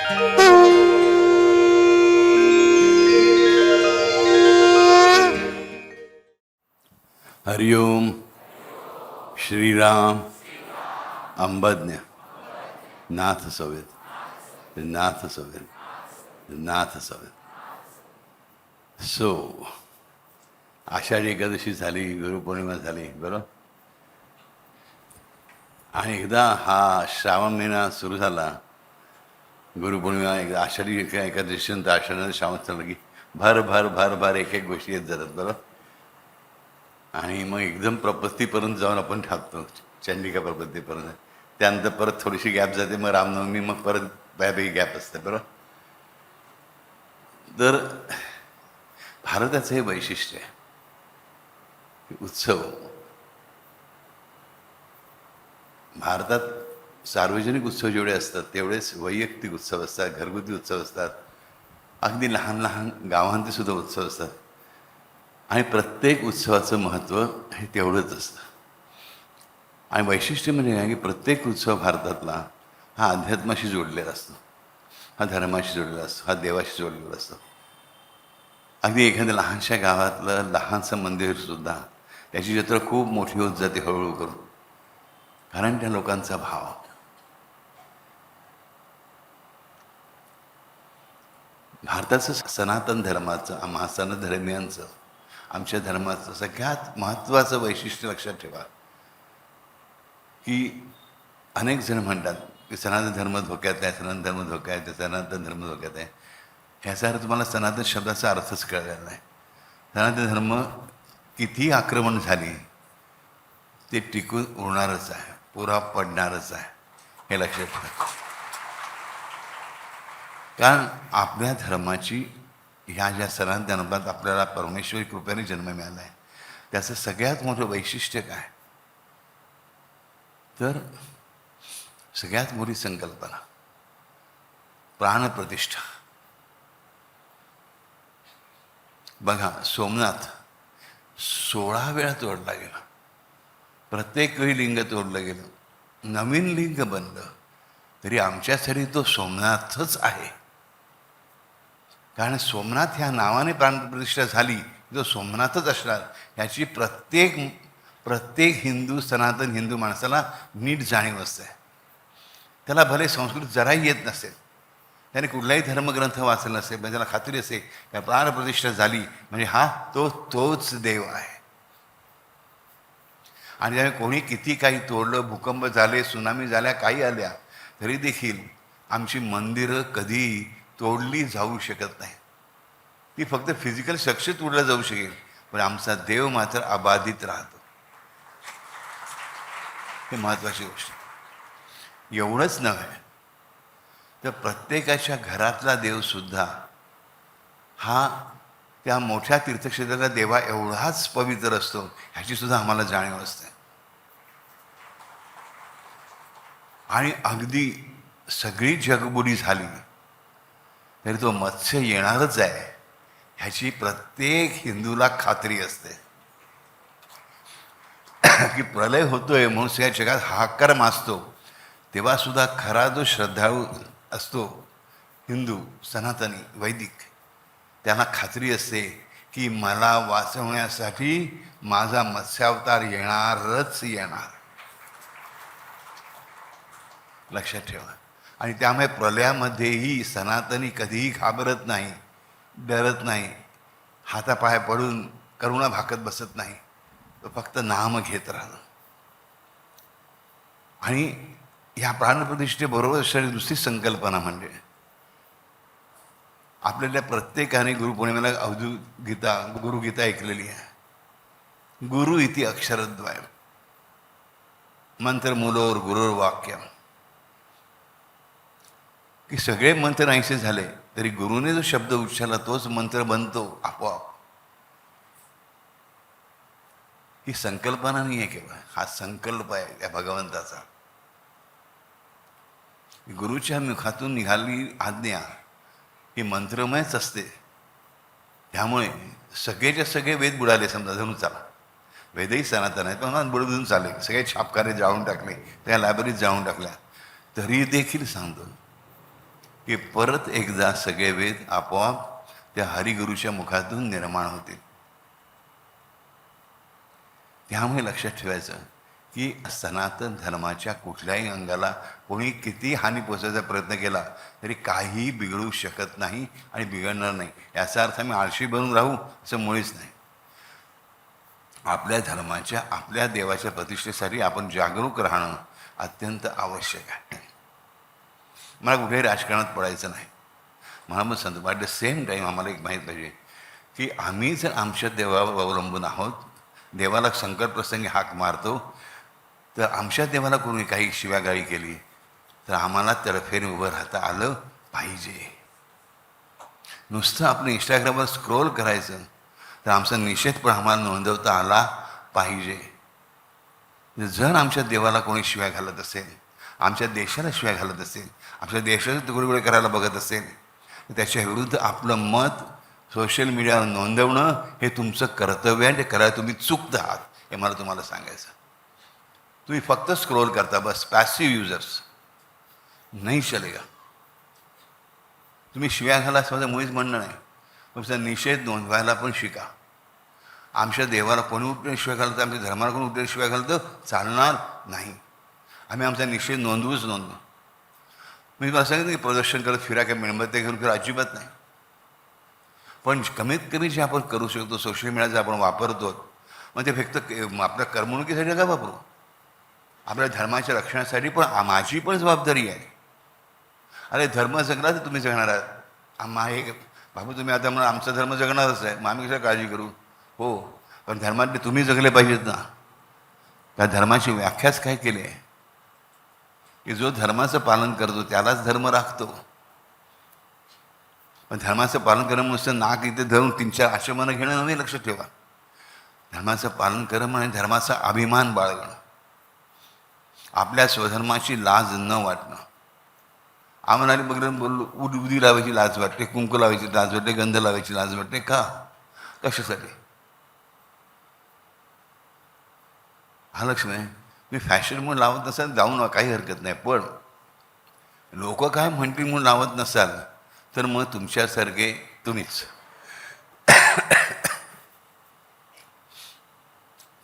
हरिओम. श्रीराम अंबज्ञ नाथ सवेत नाथ सवेत नाथ सवेत. So Ashadhi Ekadashi झाली, गुरुपौर्णिमा झाली, बरोबर. आणि एकदा हा श्रावण महिना सुरू झाला, गुरुपौर्णिमा एकदा आषाढी एकादशीनंतर आषाढी श्रावण चाललं की भर भर भर भर एक एक गोष्टी येत जातात, बरोबर. आणि मग एकदम प्रपत्तीपर्यंत जाऊन आपण थांबतो, चंडिका प्रपत्तीपर्यंत. त्यानंतर परत थोडीशी गॅप जाते, मग रामनवमी, मग परत बऱ्यापैकी गॅप असते, बरोबर. तर भारताचं हे वैशिष्ट्य आहे की उत्सव, भारतात सार्वजनिक उत्सव जेवढे असतात तेवढेच वैयक्तिक उत्सव असतात, घरगुती उत्सव असतात, अगदी लहान लहान गावांचे सुद्धा उत्सव असतात. आणि प्रत्येक उत्सवाचं महत्त्व हे तेवढंच असतं. आणि वैशिष्ट्य म्हणजे काय की प्रत्येक उत्सव भारतातला हा अध्यात्माशी जोडलेला असतो, हा धर्माशी जोडलेला असतो, हा देवाशी जोडलेला असतो. अगदी एखाद्या लहानशा गावातलं लहानसं मंदिरसुद्धा त्याची जत्रा खूप मोठी होत जाते हळूहळू करून, कारण त्या लोकांचा भाव. भारताचं सनातन धर्माचं, आम्हा सनधर्मियांचं, आमच्या धर्माचं सगळ्यात महत्त्वाचं वैशिष्ट्य लक्षात ठेवा की अनेक जण म्हणतात की सनातन धर्म धोक्यात आहे, सनातन धर्म धोक्यात आहे, सनातन धर्म धोक्यात आहे. ह्याचा अर्थ तुम्हाला सनातन शब्दाचा अर्थच कळलेला नाही. सनातन धर्म कितीही आक्रमण झाली ते टिकून उरणारच आहे, पुरा पडणारच आहे, हे लक्षात ठेवा. कारण आपल्या धर्माची, ह्या ज्या सनातन धर्मात आपल्याला परमेश्वरी कृपेने जन्म मिळाला आहे, त्याचं सगळ्यात मोठं वैशिष्ट्य काय, तर सगळ्यात मोठी संकल्पना प्राणप्रतिष्ठा. बघा, सोमनाथ 16 वेळा तोडला गेला, प्रत्येक वेळी लिंग तोडलं गेलं, नवीन लिंग बनलं, तरी आमच्यासाठी तो सोमनाथच आहे. कारण सोमनाथ ह्या नावाने प्राणप्रतिष्ठा झाली, तो सोमनाथच असणार ह्याची प्रत्येक हिंदू, सनातन हिंदू माणसाला नीट जाणीव असते. त्याला भले संस्कृत जराही येत नसेल, त्याने कुठलाही धर्मग्रंथ वाचला नसेल, पण त्याला खात्री असेल की प्राणप्रतिष्ठा झाली म्हणजे हा तोच देव आहे. आणि त्यामुळे कोणी किती काही तोडलं, भूकंप झाले, सुनामी झाल्या, काही आल्या, तरी देखील आमची मंदिरं कधी तोडली जाऊ शकत नाही. ती फक्त फिजिकल स्ट्रक्चर तोडलं जाऊ शकेल, पण आमचा देव मात्र अबाधित राहतो. हे महत्त्वाची गोष्ट. एवढंच नव्हे तर प्रत्येकाच्या घरातला देवसुद्धा हा त्या मोठ्या तीर्थक्षेत्रातल्या देवा एवढाच पवित्र असतो, ह्याची सुद्धा आम्हाला जाणीव असते. आणि अगदी सगळी जगबुडी झाली तरी तो मत्स्य येणारच आहे ह्याची प्रत्येक हिंदूला खात्री असते. की प्रलय होतोय म्हणून सगळ्या जगात हाहाकार माजतो, तेव्हा सुद्धा खरा जो श्रद्धाळू असतो, हिंदू, सनातनी, वैदिक, त्यांना खात्री असते की मला वाचवण्यासाठी माझा मत्स्यावतार येणारच येणार. लक्षात ठेवा. आणि त्यामुळे प्रलयामध्येही सनातनी कधीही घाबरत नाही, डरत नाही, हातापाय पडून करुणा भाकत बसत नाही, तो फक्त नाम घेत राहणं. आणि ह्या प्राणप्रतिष्ठेबरोबर असणारी दुसरी संकल्पना म्हणजे आपल्याला प्रत्येकाने गुरुपौर्णिमेला अवधूत गीता, गुरुगीता ऐकलेली आहे. गुरु इति अक्षरद्वय मंत्र मूलोर गुरुर्वाक्यम, की सगळे मंत्र नाहीसे झाले तरी गुरुने जो शब्द उच्चारला तोच मंत्र बनतो आपोआप. ही संकल्पना नाही आहे केवळ, हा संकल्प आहे त्या भगवंताचा. गुरुच्या मुखातून निघाली आज्ञा ही मंत्रमयच असते. त्यामुळे सगळेच्या सगळे वेद बुडाले, समजा धरून चाला, वेदही सनातन आहेत पण बुडून चालले, सगळे छापकारे जाळून टाकले, त्या लायब्ररीत जाळून टाकल्या, तरी देखील सांगतो की परत एकदा सगळे वेद आपोआप त्या हरिगुरूच्या मुखातून निर्माण होतील. त्यामुळे लक्षात ठेवायचं की सनातन धर्माच्या कुठल्याही अंगाला कोणी किती हानी पोचवायचा प्रयत्न केला तरी काही बिघडू शकत नाही आणि बिघडणार नाही. याचा अर्थ आम्ही आळशी बनून राहू असं मुळीच नाही. आपल्या धर्माच्या, आपल्या देवाच्या प्रतिष्ठेसाठी आपण जागरूक राहणं अत्यंत आवश्यक आहे. मला कुठेही राजकारणात पडायचं नाही. मला मग संत, ॲट द सेम टाईम आम्हाला एक माहीत पाहिजे की आम्ही जर आमच्या देवावर अवलंबून आहोत, देवाला संकट प्रसंगी हाक मारतो, तर आमच्या देवाला कोणी काही शिव्यागाळी केली तर आम्हाला तडफेने उभं राहता आलं पाहिजे. नुसतं आपलं इंस्टाग्रामवर स्क्रोल करायचं तर आमचा निषेध पण आम्हाला नोंदवता आला पाहिजे. जर आमच्या देवाला कोणी शिव्या घालत असेल, आमच्या देशाला शिव्या घालत असेल, आमच्या देशाचे तुकडे करायला बघत असेल, तर त्याच्या विरुद्ध आपलं मत सोशल मीडियावर नोंदवणं हे तुमचं कर्तव्य आहे. ते करायला तुम्ही चुकत आहात हे मला तुम्हाला सांगायचं. तुम्ही फक्त स्क्रोल करता, बस पॅसिव्ह युजर्स नाही चलेगा. तुम्ही शिव्या घाला असं माझं मुळीच म्हणणं नाही, तुमचा निषेध नोंदवायला पण शिका. आमच्या देवाला कोणी उठले शिव्या घालतं, आमच्या धर्माला कोणी उठले शिव्या घालतं, चालणार नाही. आम्ही आमचा निषेध नोंदवूच नोंदवू. मी तुम्हाला सांगितलं की प्रदर्शन करत फिरा काय मेणबत्त्या घेऊन फिरा, अजिबात नाही. पण कमीत कमी जे आपण करू शकतो, सोशल मीडियाचा आपण वापरतो, मग ते फक्त आपल्या करमणुकीसाठी नका वापरू. आपल्या धर्माच्या रक्षणासाठी पण माझी पण जबाबदारी आहे. अरे धर्म जगला तर तुम्ही जगणार आहात. हे बाबू तुम्ही आता म्हणा आमचा धर्म जगणारच आहे, मग आम्ही कशा काळजी करू. हो, पण धर्मातले तुम्ही जगले पाहिजेत ना. त्या धर्माची व्याख्याच काय केली आहे की जो धर्माचं पालन करतो त्यालाच धर्म राखतो. पण धर्माचं पालन करणं नुसतं नाक इथे धरून 3-4 आश्रमानं घेणं नव्हे. लक्षात ठेवा, धर्माचं पालन करणं म्हणजे धर्माचा अभिमान बाळगणं, आपल्या स्वधर्माची लाज न वाटणं. आम्हाला बघलं बोललो उदी लावायची लाज वाटते, कुंकू लावायची लाज वाटते, गंध लावायची लाज वाटते. का, कशासाठी? हा लक्ष नाही. मी फॅशन म्हणून लावत नसाल जाऊ नका, काही हरकत नाही. पण लोक काय म्हणतील म्हणून लावत नसाल तर मग तुमच्यासारखे तुम्हीच.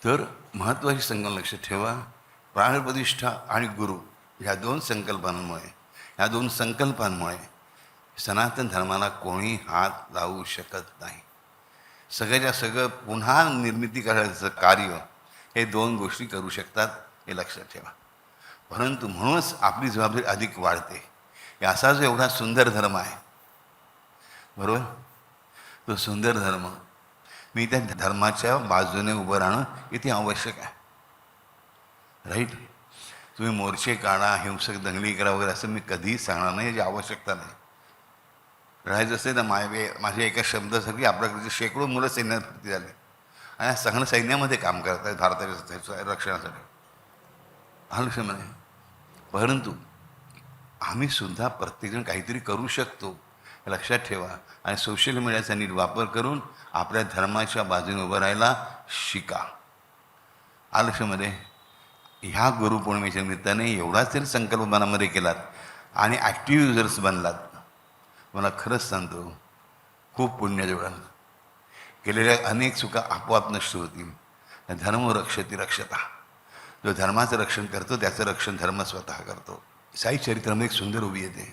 तर महत्त्वाची संकल्पना लक्षात ठेवा, प्राणप्रतिष्ठा आणि गुरु ह्या दोन संकल्पांमुळे सनातन धर्माला कोणी हात लावू शकत नाही. सगळ्याच्या सगळं पुन्हा निर्मिती करायचं कार्य हे 2 गोष्टी करू शकतात, हे लक्षात ठेवा. परंतु म्हणूनच आपली जबाबदारी अधिक वाढते. असा जो एवढा सुंदर धर्म आहे, बरोबर, तो सुंदर धर्म, मी त्या धर्माच्या बाजूने उभं राहणं किती आवश्यक आहे. राईट. तुम्ही मोर्चे काढा, हिंसक दंगली करा वगैरे असं मी कधीही सांगणार नाही, याची आवश्यकता नाही. राहायचं असेल ना माझ्या एका शब्दासाठी आपल्याकडचे शेकडो मुलं सैन्यात भरती झाले आणि सगळं सैन्यामध्ये काम करत आहेत भारताच्या रक्षणासाठी. हा लक्ष म्हणे. परंतु आम्ही सुद्धा प्रत्येकजण काहीतरी करू शकतो हे लक्षात ठेवा. आणि सोशल मीडियाचा नीट वापर करून आपल्या धर्माच्या बाजूने उभं राहायला शिका. आलक्ष्यामध्ये ह्या गुरुपौर्णिमेच्या निमित्ताने एवढाच तरी संकल्प मनामध्ये केलात आणि ॲक्टिव्ह युजर्स बनलात, मला खरंच सांगतो खूप पुण्य जोडाल. केलेल्या अनेक चुका आपोआप नष्ट होतील. धर्म रक्षती रक्षता. जो धर्माचं रक्षण करतो त्याचं रक्षण धर्म स्वतः करतो. साई चरित्रामध्ये एक सुंदर उभी येते,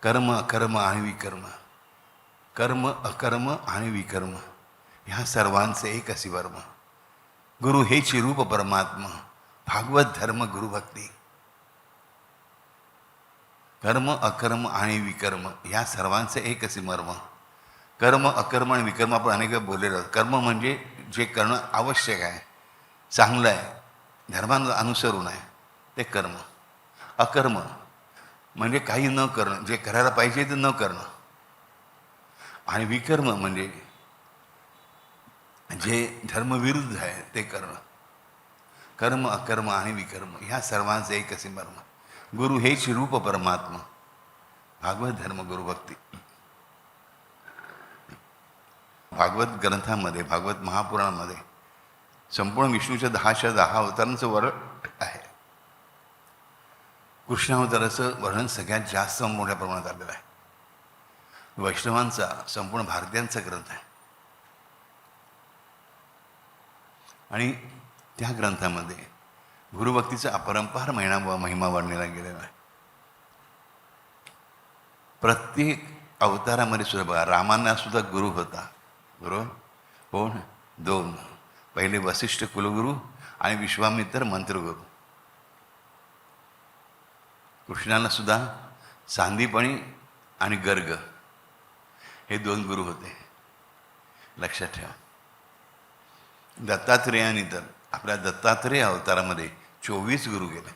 कर्म अकर्म आणि विकर्म, कर्म अकर्म आणि विकर्म ह्या सर्वांचे एक असी वर्म. गुरु हेची रूप परमात्मा, भागवत धर्म गुरुभक्ती. कर्म अकर्म आणि विकर्म ह्या सर्वांचे एक असे मर्म. कर्म अकर्म आणि विकर्म आपण अनेक वेळा बोललेलो आहोत. कर्म म्हणजे जे करणं आवश्यक आहे, चांगलं आहे, धर्माला अनुसरून आहे, ते कर्म. अकर्म म्हणजे काही न करणं, जे करायला पाहिजे ते न करणं. आणि विकर्म म्हणजे जे धर्मविरुद्ध आहे ते करणं. कर्म अकर्म आणि विकर्म ह्या सर्वांचे एक असे मर्म. गुरु हेच रूप परमात्मा, भागवत धर्म गुरुभक्ती. भागवत ग्रंथामध्ये, भागवत महापुराणामध्ये संपूर्ण विष्णूच्या 10च्या 10 अवतारांचं वर्णन आहे. कृष्णावताराचं वर्णन सगळ्यात जास्त मोठ्या प्रमाणात आलेलं आहे. वैष्णवांचा, संपूर्ण भारतीयांचा ग्रंथ आहे. आणि त्या ग्रंथामध्ये गुरुभक्तीचा अपरंपार महिमा वर्णिला गेलेला आहे. प्रत्येक अवतारामध्ये सुद्धा बघा, रामांना सुद्धा गुरु होता. गुरु कोण? दोन. पहिले वसिष्ठ कुलगुरू आणि विश्वामित्र मंत्रगुरू. कृष्णाला सुद्धा सांदीपणी आणि गर्ग हे दोन गुरु होते. लक्षात ठेवा. दत्तात्रेयाने तर आपल्या दत्तात्रेय अवतारामध्ये 24 गुरु गेले.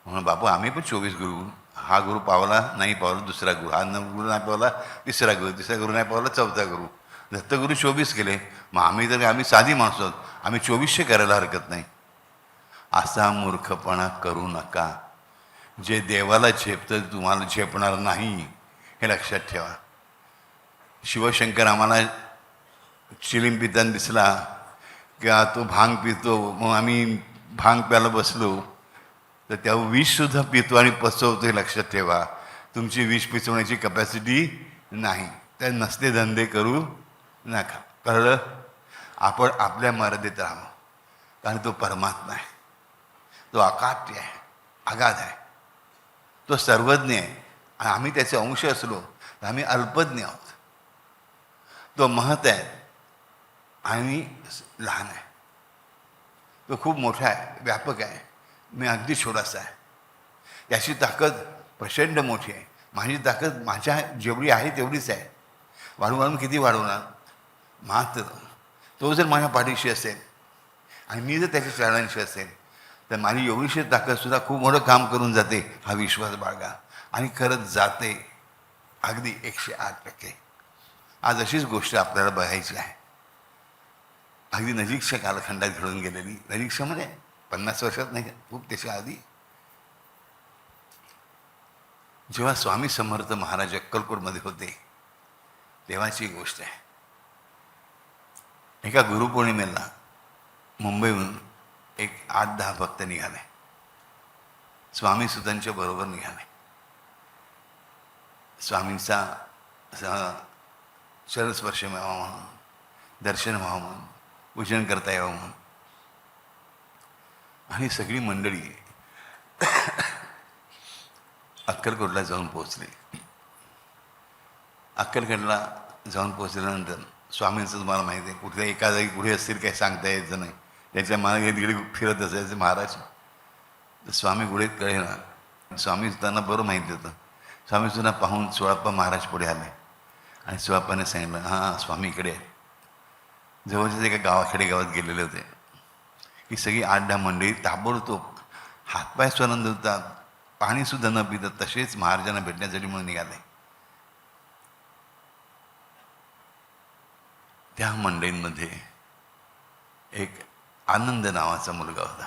म्हणून बापू आम्ही पण 24 गुरु, हा गुरु पावला नाही पावला दुसरा गुरु, हा गुरु नाही पावला तिसरा गुरु, तिसरा गुरु नाही पावला चौथा गुरु. दत्तगुरु 24 केले. मग आम्ही साधी माणसं आहोत, आम्ही 2400 करायला हरकत नाही. असा मूर्खपणा करू नका. जे देवाला झेपतं तुम्हाला झेपणार नाही, हे लक्षात ठेवा. शिवशंकर आम्हाला चिलीम पिताना दिसला किंवा तो भांग पितो, मग आम्ही भांग प्यायला बसलो तर त्या विषसुद्धा पितो आणि पचवतो, हे लक्षात ठेवा. तुमची विष पिचवण्याची कपॅसिटी नाही. त्या नसले धंदे करू नका. कळलं? आपण आपल्या मर्यादेत राहावं. कारण तो परमात्मा आहे, तो अकाट्य आहे, अगाध आहे, तो सर्वज्ञ आहे. आणि आम्ही त्याचे अंश असलो तर आम्ही अल्पज्ञ आहोत. तो महत आहे आणि लहान आहे. तो खूप मोठा आहे, व्यापक आहे, मी अगदी छोटासा आहे. त्याची ताकद प्रचंड मोठी आहे. माझी ताकद माझ्या जेवढी आहे तेवढीच आहे. वाढवून किती वाढवणार? मात्र तो जर माझ्या पाठीशी असेल आणि मी जर त्याच्या चरणांशी असेल तर माझी एवढीशी ताकदसुद्धा खूप मोठं काम करून जाते. हा विश्वास बाळगा. आणि खरंच जाते अगदी 108%. आज अशीच गोष्ट आपल्याला बघायची आहे. अगदी नजीकच्या कालखंडात घडून गेलेली, नजीकच्या म्हणजे 50 वर्षात नाही, खूप त्याच्या आधी, जेव्हा स्वामी समर्थ महाराज अक्कलकोटमध्ये होते तेव्हाची गोष्ट आहे. एका गुरुपौर्णिमेला मुंबईहून एक 8-10 भक्त निघाले. स्वामी सुतांच्या बरोबर निघाले. स्वामींचा शरस्पर्श व्हावा म्हणून, दर्शन व्हावं म्हणून, पूजन करता यावं म्हणून. आणि सगळी मंडळी अक्कलकोटला जाऊन पोचली. अक्कलकोटला जाऊन पोचल्यानंतर स्वामींचं तुम्हाला माहिती आहे, कुठल्या एका जागी कुठे असतील काही सांगता यायचं नाही. त्याच्या मागे तिकडे फिरत असायचे महाराज. तर स्वामी गुढेत कळे ना, स्वामी त्यांना बरं माहिती होतं. स्वामी सुद्धा पाहून सोळाप्पा महाराज पुढे आले आणि सोळाप्पाने सांगितलं, हां स्वामी इकडे आहे. जवळच्याच एका खेडेगावात गेलेले होते. ही सगळी 8-10 मंडळी ताबडतोब हातपाय स्वनंद होतात, पाणीसुद्धा न पितात तसेच महाराजांना भेटण्यासाठी म्हणून निघाले. त्या मंडळींमध्ये एक आनंद नावाचा मुलगा होता.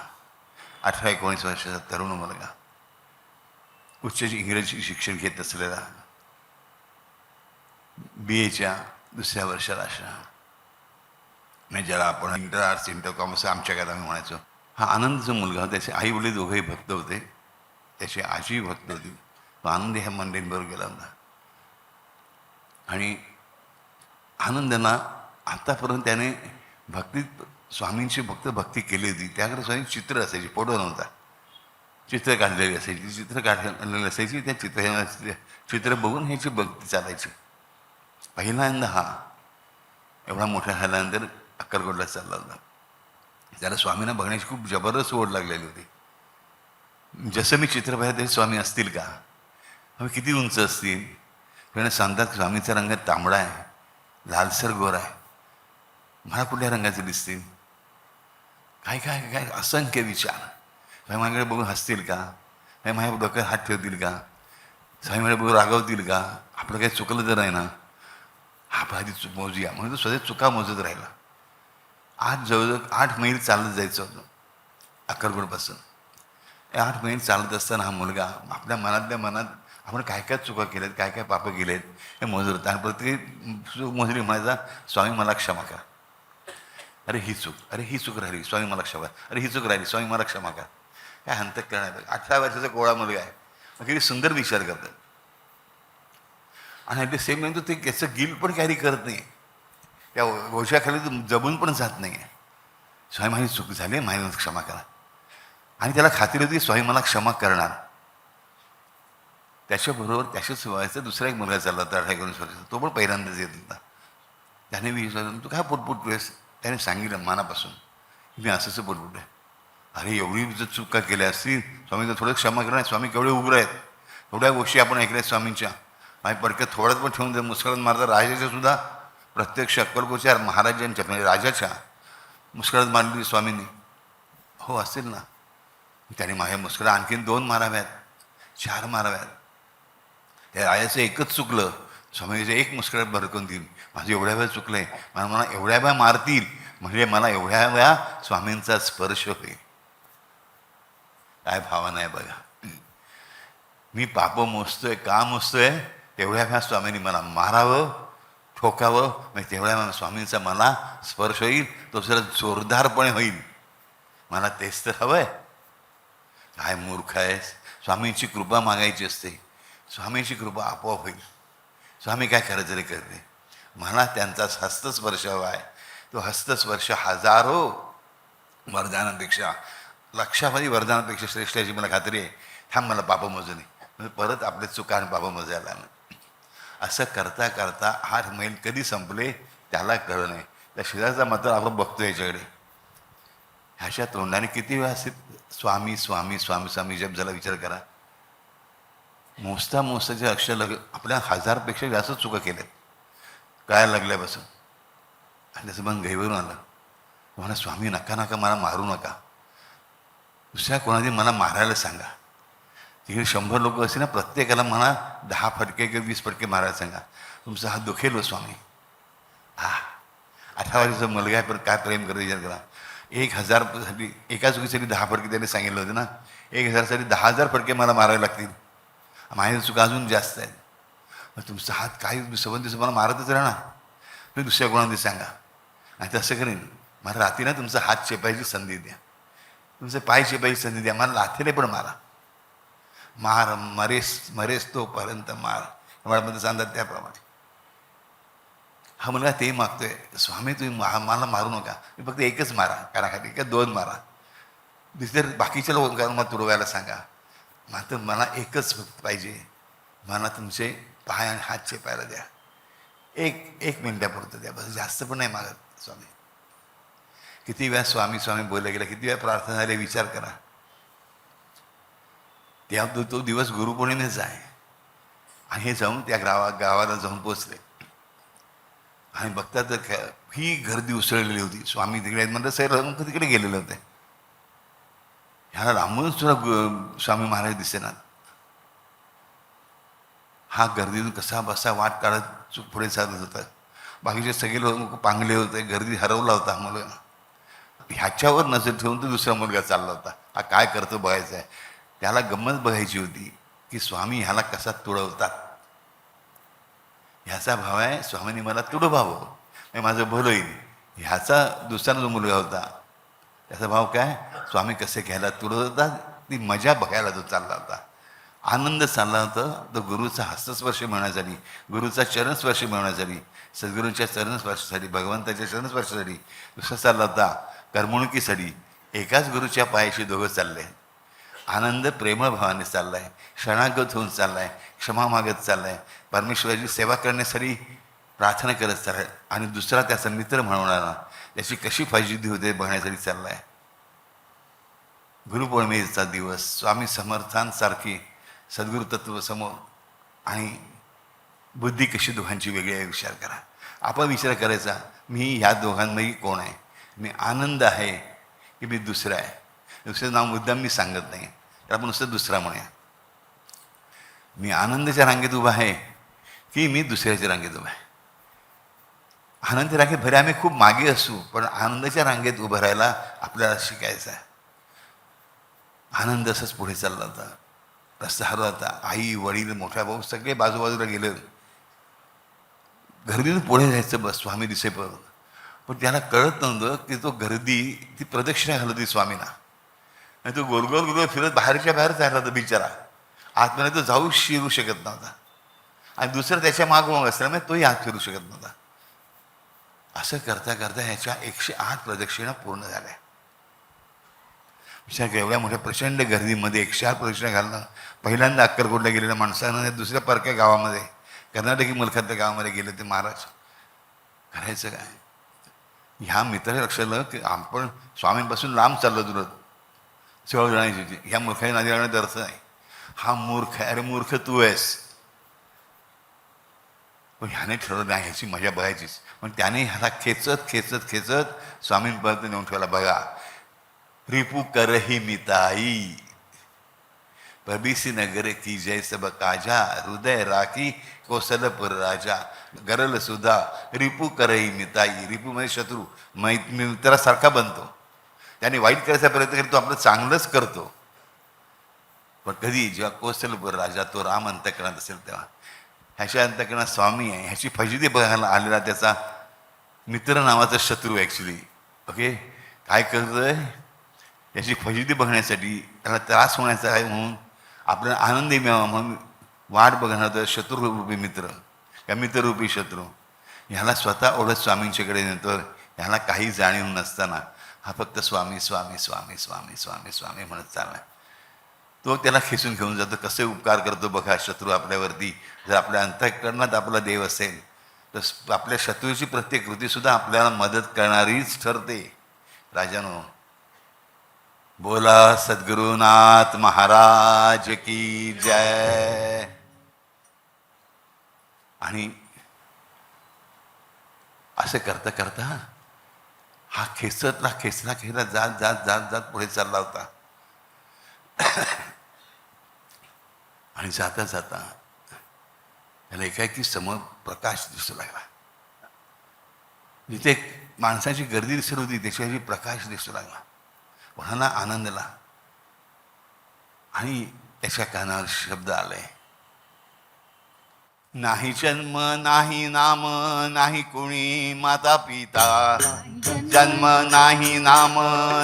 18-19 वर्षाचा तरुण मुलगा, उच्च इंग्रजी शिक्षण घेत असलेला, BAच्या दुसऱ्या वर्षाला अशा, म्हणजे ज्याला आपण इंटर आर्ट्स इंटर कॉमर्स आमच्या काळात आम्ही म्हणायचो. हा आनंदचा मुलगा होता. त्याचे आई वडील दोघेही भक्त होते, त्याची आजी भक्त होती. तो आनंद ह्या मंडळींबरोबर गेला होता. आणि आनंदांना आतापर्यंत त्याने भक्तीत स्वामींची भक्ती केली होती. त्याकडे स्वामी चित्र असायची, फोटो नव्हता, चित्र काढलेली असायची, चित्र काढलेली असायची. त्या चित्र बघून ह्याची भक्ती चालायची. पहिल्यांदा हा एवढा मोठा झाल्यानंतर अक्कलकोटला चालला होता. त्याला स्वामींना बघण्याची खूप जबरदस्त ओढ लागलेली होती. जसं मी चित्र पाहिलं तरी स्वामी असतील का, आम्ही किती उंच असतील. पण सांगतात स्वामीचा रंग तांबडा आहे, लालसर गोरा आहे, मला कुठल्या रंगाचे दिसतील. काय काय काय असंख्य विचार. स्वामी माझ्याकडे बघून हसतील का, काय माझ्या डोक्यात हात ठेवतील का, स्वामी माझ्या बघून रागवतील का, आपलं काही चुकलं तर नाही ना, आपण आधी मोजूया म्हणून तो स्वतः चुका मोजत राहिला. आज जवळजवळ 8 मैल चालत जायचं होतं अक्कलकोटपासून. 8 मैल चालत असताना हा मुलगा आपल्या मनातल्या मनात आपण काय काय चुका केल्यात, काय काय पापं केलेत हे मोजत होता. आणि प्रत्येक चूक मोजली म्हणायचा, स्वामी मला क्षमा करा. अरे ही चूक, अरे ही चूक राहिली, स्वामी मला क्षमा करा. अरे ही चूक राहिली, स्वामी मला क्षमा करा. काय अंतःकरण आहे. 18 वर्षाचा कोवळा मुलगा आहे, किती सुंदर विचार करतात. आणि ॲट द सेम टाईम तो ते त्याचं गिल्ट पण कॅरी करत नाही, त्या ओझ्याखाली तो जमून पण जात नाही आहे. स्वामी माझी चूक झाली, माझी क्षमा करा. आणि त्याला खात्री होती स्वामी मला क्षमा करणार. त्याच्याबरोबर त्याच्याच वयाचा दुसरा एक मुलगा चालला होता 18-19 वर्षाचा, तो पण पहिल्यांदाच येत होता. त्याने विचारलं तू काय पुटपुटतोयस. त्याने सांगितलं मनापासून मी असंच पुटपुट आहे. अरे एवढी जर चुका केल्या असतील स्वामी तर थोडं क्षमा करणार. स्वामी केवढे उग्र आहेत. एवढ्या गोष्टी आपण ऐकल्या स्वामींच्या. आणि पडक्यात थोड्यात पण ठेवून जर मुस्कळात मारता राजाच्या सुद्धा प्रत्यक्ष अक्कलकोटच्या महाराजांच्या म्हणजे राजाच्या मुस्कळात मारली स्वामींनी. हो असेल ना. त्याने माझ्या मुस्कळा आणखीन 2 माराव्यात, 4 माराव्यात. त्या राजाचं एकच चुकलं, स्वामीचं एक मुस्कळात भरकून देईल. माझं एवढ्या वेळा चुकलं आहे, मला एवढ्या वेळा मारतील म्हणजे मला एवढ्या वेळा स्वामींचा स्पर्श होईल. काय भावना आहे बघा. मी पाप मोजतोय का मोजतोय, तेवढ्या वेळा स्वामींनी मला मारावं, ठोकावं, म्हणजे तेवढ्या वेळा स्वामींचा मला स्पर्श होईल. तो जरा जोरदारपणे होईल. मला तेच तर हवं आहे. काय मूर्ख आहेस. स्वामींची कृपा मागायची असते, स्वामींची कृपा आपोआप होईल. स्वामी काय खरं तरी करते. मला त्यांचाच हस्तस्पर्श हवा आहे. तो हस्तस्पर्श हजारो वरदानांपेक्षा, लक्षावधी वरदानापेक्षा श्रेष्ठ याची मला खात्री आहे. थांब मला पाप मोजू नये, म्हणजे परत आपले चुका आणि पाप मोजायला नाही. असं करता करता 8 मैल कधी संपले त्याला कळलं नाही. त्या शेजारचा मात्र आपण बघतो याच्याकडे, ह्याच्या तोंडाने किती वेळा असेल स्वामी स्वामी स्वामी स्वामी जप झाला विचार करा. मोजता मोजताचे अक्षर आपल्या 1000पेक्षा जास्त चुका केल्यात कळायला लागल्यापासून. आणि त्याचं मन घाईवरून आलं. मला स्वामी नका नका मला मारू नका, दुसऱ्या कोणाने मला मारायला सांगा. तिकडे 100 लोक असतील ना, प्रत्येकाला मला 10 फटके किंवा 20 फटके मारायला सांगा. तुमचा हात दुखेल हो स्वामी. 18 वर्षाचा मुलगा आहे पण काय प्रेम करतो विचार करा. 1000साठी एका चुकीसाठी 10 फटके त्याने सांगितलं होते ना. 1000साठी 10,000 फटके मला मारावे लागतील. माझ्या चुका अजून जास्त आहेत. मग तुमचा हात काही संबंधी मला मारतच राहणार. तुम्ही दुसऱ्या कोणामध्ये सांगा. आणि तसं करेन. मला रात्रीला तुमचा हात चेपायची संधी द्या, तुमचे पाय चेपायची संधी द्या. मला लाथेने पण मारा. मार मरेस तोपर्यंत मार, मला सांगतात त्याप्रमाणे. हा मुलगा ते मागतोय, स्वामी तुम्ही मला मारू नका, मी फक्त एकच मारा कानाखाली, का 2 मारा. दुसऱ्या बाकीच्या लोकांना मला तुडवायला सांगा, मात्र मला एकच पाहिजे. मला तुमचे पाय आणि हात चेपायला द्या. एक मिनिटापुरतं द्या, बस. जास्त पण नाही मागत स्वामी. किती वेळा स्वामी स्वामी बोलला गेला, किती वेळा प्रार्थना झाली विचार करा. त्या तो दिवस गुरुपौर्णिमेच आहे. आणि हे जाऊन त्या गावाला जाऊन पोचले आणि बघतात तर ही गर्दी उसळलेली होती. स्वामी तिकडे म्हणतात सर तिकडे गेलेले होते. ह्याला लांबूनच सुद्धा स्वामी महाराज दिसेनात. हा गर्दीतून कसा बसा वाट काढत पुढे चालत होता. बाकीचे सगळे लोक पांगले होते, गर्दी हरवला होता मुलगा. ह्याच्यावर नजर ठेवून तो दुसरा मुलगा चालला होता. हा काय करतो बघायचं आहे. त्याला गंमत बघायची होती की स्वामी ह्याला कसा तुडवतात. ह्याचा भाव आहे स्वामींनी मला तुडवावं, माझं भलं होईल. ह्याचा दुसरा जो मुलगा होता त्याचा भाव काय, स्वामी कसे घ्यायला तुडवतात ती मजा बघायला तो चालला होता. आनंद चालला होता. तो गुरुचा हस्तस्पर्श मिळवण्यासाठी, गुरुचा चरणस्पर्श मिळवण्यासाठी, सद्गुरूंच्या चरणस्पर्शासाठी, भगवंताच्या चरणस्पर्शासाठी दुसरा चालला होता करमणुकीसाठी. एकाच गुरुच्या पायाशी दोघं चालले. आनंद प्रेमळ भावाने चालला आहे, शरणागत होऊन चालला आहे, क्षमा मागत चालला आहे, परमेश्वराची सेवा करण्यासाठी प्रार्थना करत चालला आहे. आणि दुसरा त्याचा मित्र म्हणवणारा त्याची कशी फायजिदी होते बघण्यासाठी चालला आहे. गुरुपौर्णिमेचा दिवस, स्वामी समर्थांसारखी सद्गुरू तत्व समोर आणि बुद्धी कशी दोघांची वेगळी आहे विचार करा. आपण विचार करायचा मी ह्या दोघांमध्ये कोण आहे, मी आनंद आहे की मी दुसरा आहे. दुसरं नाव मुद्दाम मी सांगत नाही, तर आपण नुसतं दुसरा म्हणूया. मी आनंदाच्या रांगेत उभा आहे की मी दुसऱ्याच्या रांगेत उभा आहे. आनंदाच्या रांगेत भरे आम्ही खूप मागे असू, पण आनंदाच्या रांगेत उभं राहायला आपल्याला शिकायचं आहे. आनंद असंच पुढे चालला होता. रस्ता हरवला होता. आई वडील मोठा भाऊ सगळे बाजूबाजूला गेले. गर्दीतून पुढे जायचं बस स्वामी दिसेपर्यंत. पण त्याला कळत नव्हतं की तो गर्दी ती प्रदक्षिणा घालत होती स्वामींना. आणि तो गोलगोल गोलगोल फिरत बाहेरच्या बाहेर राहिला तो बिचारा. आतमध्ये तो जाऊ शिरू शकत नव्हता आणि दुसरं त्याच्या मागोमाग असल्यामुळे तोही आत फिरू शकत नव्हता. असं करता करता ह्याच्या 108 प्रदक्षिणा पूर्ण झाल्या. विचार एवढ्या मोठ्या प्रचंड गर्दीमध्ये 108 प्रदक्षिणा घालणं. पहिल्यांदा अक्कलकोटला गेलेल्या माणसानं दुसऱ्या परक्या गावामध्ये, कर्नाटकी मुलखातल्या गावामध्ये गेले ते महाराज. करायचं काय? ह्या मित्राच्या लक्षात आलं की आपण स्वामींपासून लांब चाललो तुला सेवा जाण्याची. ह्या मूर्खाच्या नादी लागण्याचा अर्थ नाही. हा मूर्ख आहे. अरे मूर्ख तू आहेस. पण ह्याने ठरवलं नाही ह्याची मजा बघायचीच. पण त्याने ह्याला खेचत खेचत खेचत स्वामींपर्यंत नेऊन ठेवला. बघा, रिपू करही मिताई प्रभिसी नगर की जय सब काजा हृदय राखी कौशलपुर राजा गरल सुद्धा रिपू करही मिताई. रिपू म्हणजे शत्रू, मित्रासारखा बनतो. त्याने वाईट करायचा प्रयत्न करतो, आपलं चांगलंच करतो. पण कधी जेव्हा कौशलपुर राजा तो राम अंतःकरणात असेल तेव्हा ह्याच्या अंतःकरणात स्वामी आहे. ह्याची फजिती बघायला आलेला त्याचा मित्र नावाचा शत्रू ॲक्च्युली. ओके, काय करतोय? याची फजिती बघण्यासाठी, त्याला त्रास होण्याचा आहे म्हणून, आपल्याला आनंदी मिळावा म्हणून वाट बघणारा शत्रुरूपी मित्र का मित्ररूपी शत्रू ह्याला स्वतः ओढत स्वामींच्याकडे नेतो. ह्याला काही जाणीव नसताना हा फक्त स्वामी स्वामी स्वामी स्वामी स्वामी स्वामी म्हणत चालला. तो त्याला खेचून घेऊन जातो. कसे उपकार करतो बघा शत्रू आपल्यावरती. जर आपल्या अंतःकरणात आपला देव असेल तर आपल्या शत्रूची प्रत्येक कृतीसुद्धा आपल्याला मदत करणारीच ठरते. राजानो, बोला सद्गुरुनाथ महाराज की जय. आणि असं करता करता हा खेचला खेचला खेचला जात जात जात जात पुढे चालला होता. आणि जाता जाता त्याला एकाएकी समोर प्रकाश दिसू लागला. जिथे माणसाची गर्दी दिसत होती त्याच्याऐवजी प्रकाश दिसू लागला. कोणाला आनंदला. आणि त्याच्या कानावर शब्द आले, नाही जन्म नाही नाम नाही कुणी माता पिता. जन्म नाही नाम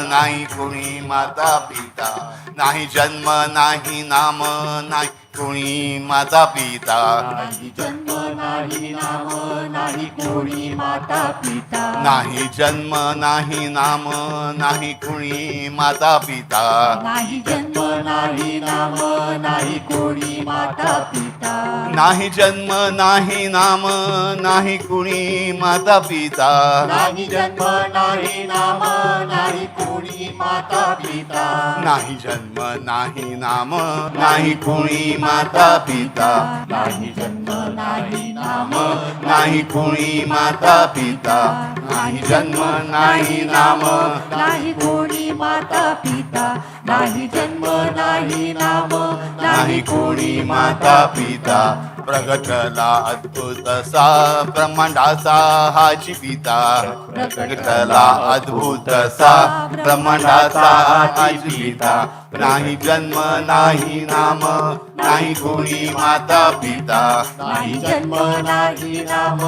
नाही कुणी माता पिता. नाही जन्म नाही नाम नाही कुणी माता पिता. नाही जन्म नाही नाम नाही कोणी माता पिता. नाही जन्म नाही नाम नाही कुणी माता पिता. नाही जन्म नाही नाम नाही कोणी माता पिता. नाही जन्म नाही नाम नाही कुणी माता पिता. नाही जन्म नाही नाम नाही कोणी माता पिता. नाही जन्म नाही नाम नाही कुणी माता पिता. नाही जन्म नाही नाम नाही कुणी माता पिता. नाही जन्म नाही नाम नाही कोणी माता पिता. नाही जन्म नाही नाम नाही कोणी माता पिता. प्रगटला अद्भुत सा ब्रह्मांडाचा हाची पिता. प्रगटला अद्भुत सा ब्रह्मांडाचा हाची पिता. नाही जन्म नाही नाम नाही कोणी माता पिता. नाही जन्म नाही नाम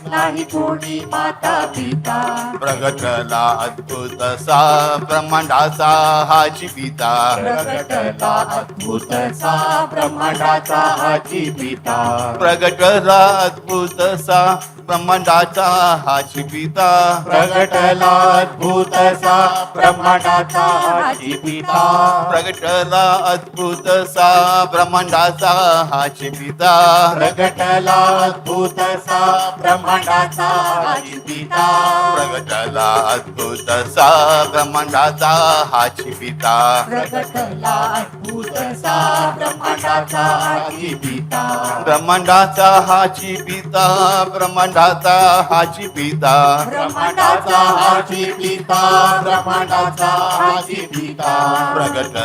नाही कोणी माता पिता. प्रगटला अद्भुत सा ब्रह्मांडाचा हाची पिता. प्रगटला अद्भुत सा ब्रह्मांडाचा हाची पिता. प्रगटला अद्भुत सा ब्रह्मांडाचा हाची पिता. प्रगटला अद्भुत सा ब्रह्मांडाचा हाची पिता. प्रगटला अद्भुत सा ब्रह्मांडाचा हाची पिता. प्रगटला अद्भुत सा ब्रह्मांडाचा हाची पिता. प्रगटला अद्भुत सा ब्रह्मांडाचा हाची पिता. प्रगटला अद्भुत सा ब्रह्मांडाचा हाची पिता. ब्रह्मांडाचा हाची पिता. ब्रह्मांडाचा हाची पिता. ब्रह्मांडाचा हाची पिता. ब्रह्मांडाचा हाची पिता. प्रगटला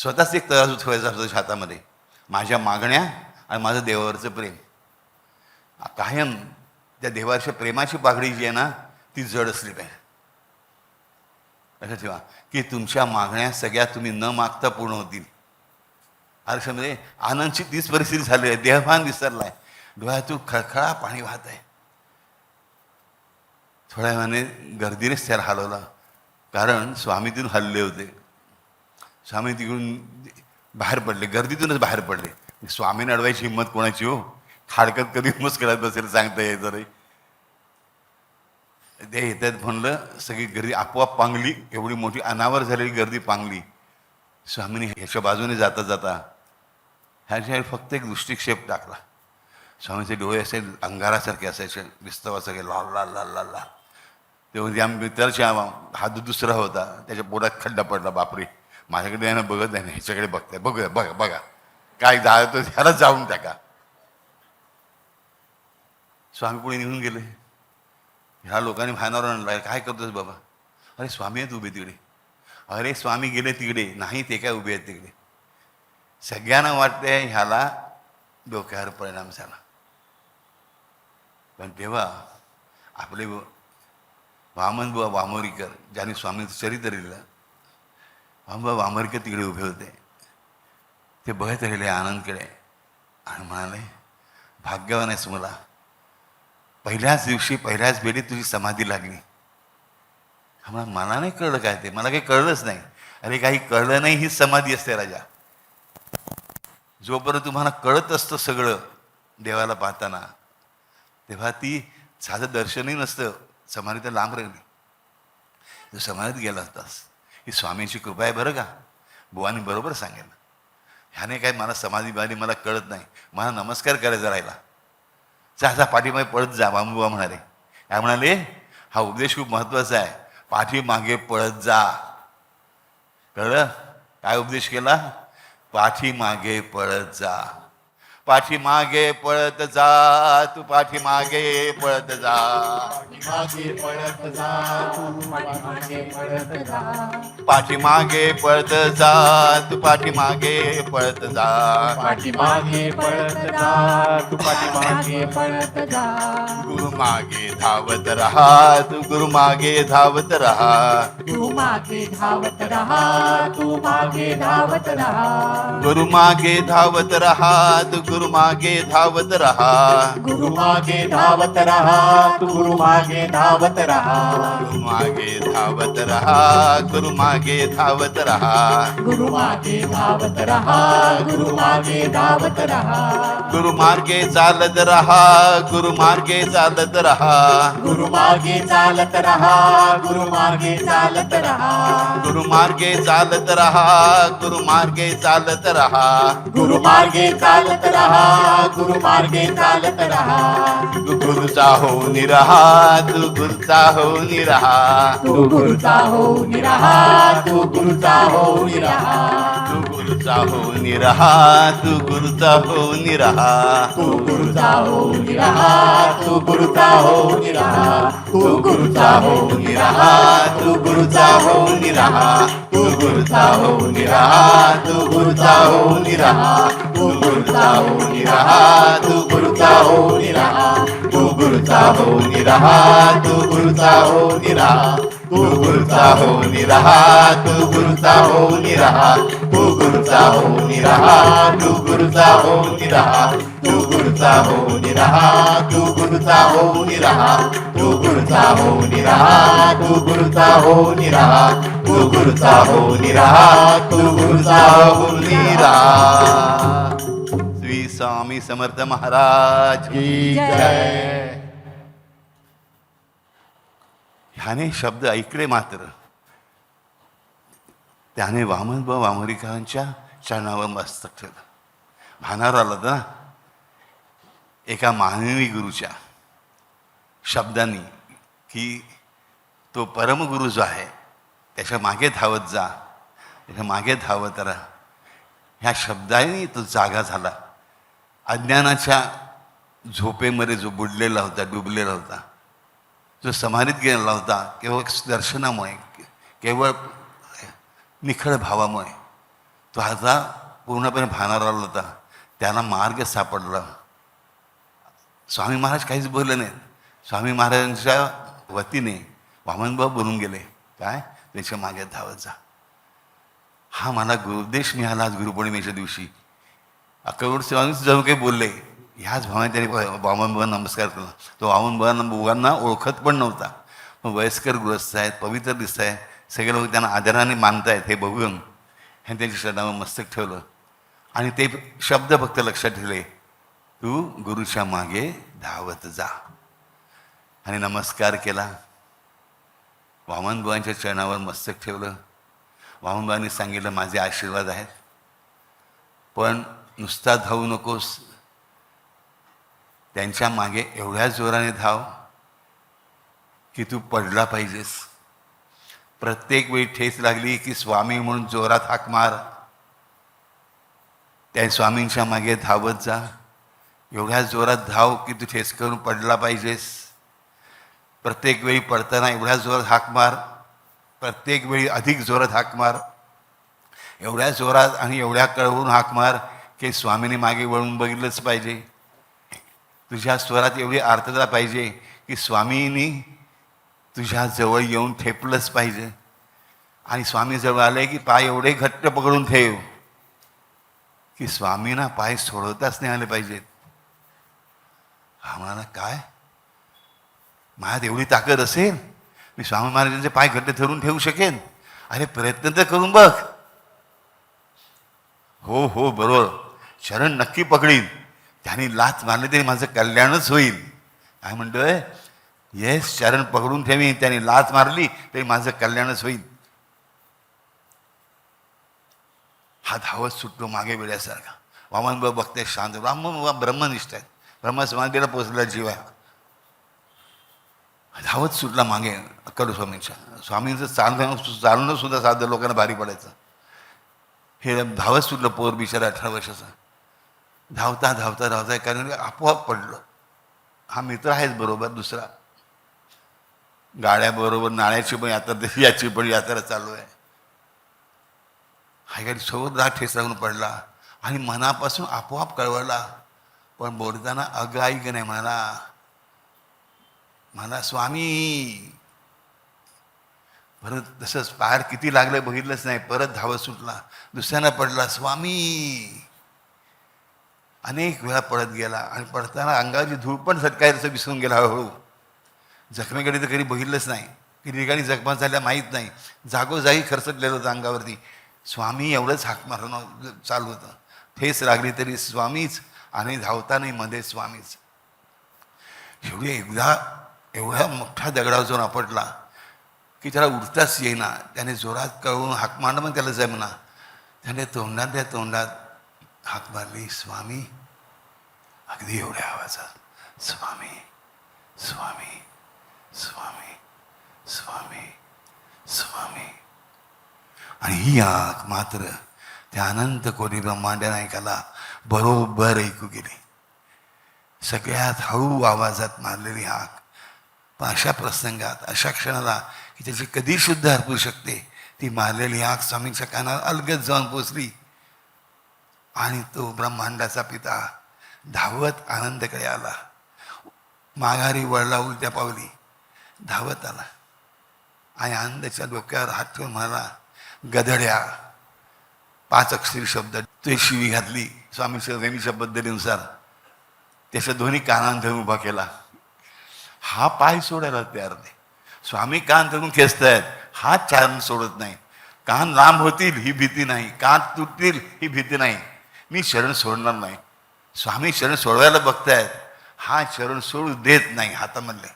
स्वतःच एक तराजू ठेवायचा असतो हातामध्ये, माझ्या मागण्या आणि माझं देवावरचं प्रेम. कायम त्या देवाच्या प्रेमाची पाघडी जी आहे ना ती जड असली पाहिजे. लक्षात ठेवा की तुमच्या मागण्या सगळ्या तुम्ही न मागता पूर्ण होतील. आयुष्यामध्ये आनंदची तीच परिस्थिती झाली आहे. देहभान विसरलाय, डोळ्यातून खळखळा पाणी वाहत आहे. थोड्या वेळाने गर्दीनेच त्याला हलवला, कारण स्वामी तिथून हल्ले होते. स्वामी तिकडून बाहेर पडले, गर्दीतूनच बाहेर पडले. स्वामीने अडवायची हिंमत कोणाची हो? खाडकत कधी हिंमत करत बसेल सांगता यायचं रे. ते येतात म्हणलं, सगळी गर्दी आपोआप पांगली. एवढी मोठी अनावर झालेली गर्दी पांगली. स्वामीने ह्याच्या बाजूने जाता जाता ह्याच्या फक्त एक दृष्टिक्षेप टाकला. स्वामीचे डोळे असे अंगारासारखे असायचे, विस्तवासारखे लाल लाल लाल लाल लाल. तेव्हा त्या मित्राच्या हात दुसरा होता, त्याच्या पोटात खड्डा पडला. बापरे, माझ्याकडे यानं बघत नाही, ह्याच्याकडे बघताय. बघूया, बघा बघा काय झालं तर त्याला जाऊन टाका. स्वामी पुढे निघून गेले. ह्या लोकांनी भानावर आणला, काय करतोस बाबा? अरे स्वामी आहेत उभे तिकडे. अरे स्वामी गेले तिकडे. नाही, ते काय उभे आहेत तिकडे. सगळ्यांना वाटतंय ह्याला डोक्यावर परिणाम झाला. पण तेव्हा आपले वामनबुवा वामोरीकर, ज्यांनी स्वामींचं चरित्र लिहिलं, वामनबुवा वामोरीकर तिकडे उभे होते. ते बघत राहिले आनंदकडे आणि म्हणाले, भाग्यवान आहेस मुला, पहिल्याच दिवशी पहिल्याच वेळी तुझी समाधी लागली. मला नाही कळलं काय ते, मला काही कळलंच नाही. अरे काही कळलं नाही ही समाधी असते राजा. जोपर्यंत तुम्हाला कळत असतं सगळं देवाला पाहताना, तेव्हा ती साधं दर्शनही नसतं. समाधी तर लांब राहिली. तू समाधीत गेला असतास. ही स्वामींची कृपा आहे बरं का. बुवानी बरोबर सांगेल. ह्याने काय मला समाधी बाधी मला कळत नाही, मला नमस्कार करायचा राहिला. जा पाठीमागे पळत जा, बाबूबा म्हणाले. काय म्हणाले? हा उपदेश खूप महत्त्वाचा आहे. पाठीमागे पळत जा. कळलं काय उपदेश केला? पाठीमागे पळत जा. पाठीमागे पळत जा, तू पाठीमागे पळत जा. पाठीमागे पळत जा, तू पाठीमागे पळत जा. पाठीमागे पळत जा, तू पाठीमागे पळत जा. पाठीमागे पळत जा, तू पाठीमागे पळत जा. गुरु मागे धावत रहा, तू गुरु मागे धावत रहा. तू मागे धावत रहा, तू मागे धावत रहा. गुरु मागे धावत रहा, तू गुरु मागे धावत रहा. गुरु मागे धावत रहा, तू गुरु मागे धावत रहा. गुरु मागे धावत रहा, गुरु मागे धावत रहा. गुरु मागे धावत रहा, गुरु मागे धावत रहा. गुरु मार्गे चालत रहा, गुरु मार्गे चालत रहा. गुरु मागे चालत रहा, गुरु मागे चालत रहा. गुरु मार्गे चालत रहा, गुरु मार्गे चालत रहा. गुरु मार्गे चालत रहा, गुरु मार्गे चालत रहा. तू गुरुचा होऊन रहा, तू गुरुचा होऊन रहा. तू गुरुचा होऊन रहा, तू गुरुचा होऊन रहा. तू गुरुचा होऊन रहा, तू गुरुचा होऊन रहा. तू गुरुचा होऊन रहा, तू गुरुचा होऊन रहा. तू गुरुचा होऊन रहा, तू गुरुचा होऊन रहा. तू गुरुचा होऊन रहा, तू गुरुचा होऊन रहा. तू गुरुचा होऊन रहा, तू गुरुचा होऊन रहा. तू गुरुचा होऊन रहा, तू गुरुचा होऊन रहा. तू गुरुचा होऊन रहा, तू गुरुचा होऊन रहा. तू गुरुचा होऊन रहा, तू गुरुचा होऊन रहा. तू गुरुचा होऊन रहा, तू गुरुचा होऊन रहा. तू गुरुचा होऊन रहा, तू गुरुचा होऊन रहा. तू गुरुचा होऊन रहा, तू गुरुचा होऊन रहा. श्री स्वामी समर्थ महाराज की जय. ह्याने शब्द ऐकले मात्र त्याने वामनबुवा वामोरीकरांच्या चरणावर मस्तक ठेवलं. भानावर आलं होतं ना एका मानवी गुरुच्या शब्दांनी की तो परमगुरु जो आहे त्याच्या मागे धावत जा, त्याच्या मागे धावत राहा. ह्या शब्दाने तो जागा झाला. अज्ञानाच्या झोपेमध्ये जो बुडलेला होता, डुबलेला होता, जो समाधीत गेलेला होता, केवळ दर्शनामुळे, केवळ निखळ भावामुळे तो आता पूर्णपणे भानावर आला होता. त्याला मार्ग सापडला. स्वामी महाराज काहीच बोलले नाहीत. स्वामी महाराजांच्या वतीने वामनभाऊ बोलून गेले, काय त्याच्या मागे धावत जा. हा मला गुरुदेश मिळाला आज गुरुपौर्णिमेच्या दिवशी. अक्कलकोट स्वामीच जणू काही बोलले. ह्याच भावाने त्यांनी वामनभावांना नमस्कार केला. तो वामनभावांना ओळखत पण नव्हता, पण वयस्कर गृहस्थ आहेत, पवित्र दिसत आहे, सगळे लोक त्यांना आदराने मानतायत हे बघून ह्याने त्यांच्या शरणावर मस्तक ठेवलं आणि ते शब्द फक्त लक्षात ठेवले, तू गुरुच्या मागे धावत जा. आणि नमस्कार केला. वामनभावांच्या चरणावर मस्तक ठेवलं. वामनभावांनी सांगितलं, माझे आशीर्वाद आहेत, पण नुसता धावू नकोस, त्यांच्या मागे एवढ्या जोराने धाव की तू पडला पाहिजेस. प्रत्येक वेळी ठेच लागली की स्वामी म्हणून जोरात हाक मार. त्या स्वामींच्या मागे धावत जा. एवढ्या जोरात धाव की तू ठेच करून पडला पाहिजेस. प्रत्येक वेळी पडताना एवढ्या जोरात हाक मार. प्रत्येक वेळी अधिक जोरात हाक मार. एवढ्या जोरात आणि एवढ्या कळवून हाक मार की स्वामीने मागे वळून बघितलंच पाहिजे. तुझ्या स्वरात एवढी आर्तता पाहिजे की स्वामींनी तुझ्या जवळ येऊन ठेपलंच पाहिजे. आणि स्वामी जवळ आले की पाय एवढे घट्ट पकडून ठेव की स्वामींना पाय सोडवताच नाही आले पाहिजेत. हा म्हणाला, काय माझ्यात एवढी ताकद असेल मी स्वामी महाराजांचे पाय घट्ट धरून ठेवू शकेन? अरे प्रयत्न तर करून बघ. हो हो बरोबर, शरण नक्की पकडीन. त्याने लाच मारली तरी माझं कल्याणच होईल. काय म्हणतोय? येस, शरण पकडून ठेवीन. त्याने लाच मारली तरी माझं कल्याणच होईल. हा धावत सुटतो मागे वेड्यासारखा. वामनभाऊ बघते शांत. ब्रह्मनिष्ठ आहेत, ब्रह्मसमाधीला पोचलेला जीव आहे. धावत सुटला मागे अक्कल स्वामींच्या. स्वामींचं चालणं सुद्धा साधं लोकांना भारी पडायचं. हे धावत सुटलं पोर बिचारा 18 वर्षाचा. धावता धावता धावता कारण आपोआप पडलं. हा मित्र आहेच बरोबर दुसरा, गाड्याबरोबर नाण्याची पण यात्रा, याची पण यात्रा चालू आहे. हा गाडी सोबत राग ठेच लागून पडला आणि मनापासून आपोआप कळवळला. पण बोलताना अगं ऐक नाही म्हणा स्वामी. परत तसंच पायार किती लागलं बघितलंच नाही. परत धावत सुटला. दुसऱ्यांना पडला, स्वामी. अनेक वेळा पडत गेला आणि पडताना अंगाची धूळ पण सटकायचं विसरून गेला हळूहळू. जखमेकडे तर कधी बघितलंच नाही. किती ठिकाणी जखमा झाल्या माहीत नाही. जागोजागी खरचटलेलं होतं अंगावरती. स्वामी एवढंच हाक मारणं चालू होतं. ठेच लागली तरी स्वामीच आणि धावतानाही मध्ये स्वामीच. शेवटी एकदा एवढ्या मोठ्या दगडावर जाऊन आपटला की त्याला उठताच येईना. त्याने जोरात कळवून हाक मारणं पण त्याला जमना. त्याने तोंडात हाक मारली, स्वामी. अगदी एवढ्या आवाजात, स्वामी स्वामी स्वामी स्वामी स्वामी. आणि ही हाक मात्र त्या अनंत कोटी ब्रह्मांड नायकाला बरोबर ऐकू गेली. सगळ्यात हळू आवाजात मारलेली हाक. पण अशा प्रसंगात, अशा क्षणाला की त्याची कधी शुद्ध हरपू शकते, ती मारलेली हाक स्वामींच्या कानावर अलगद जाऊन पोचली. आणि तो ब्रह्मांडाचा पिता धावत आनंदकडे आला. माघारी वळला, उलट्या पावली धावत आला आणि आनंदाच्या डोक्यावर हात ठेवून म्हणाला, गधड्या. 5 अक्षरी शब्द ते शिवी घातली स्वामीच्या नेहमीच्या पद्धतीनुसार. त्याच्या दोन्ही कानांत धरून उभा केला. हा पाय सोडायला तयार नाही. स्वामी कान धरून खेचतायत, हा चारण सोडत नाही. कान लांब होतील ही भीती नाही, कान तुटतील ही भीती नाही. मी शरण सोडणार नाही. स्वामी शरण सोडवायला बघतायत, हा शरण सोडू देत नाही. हातामधले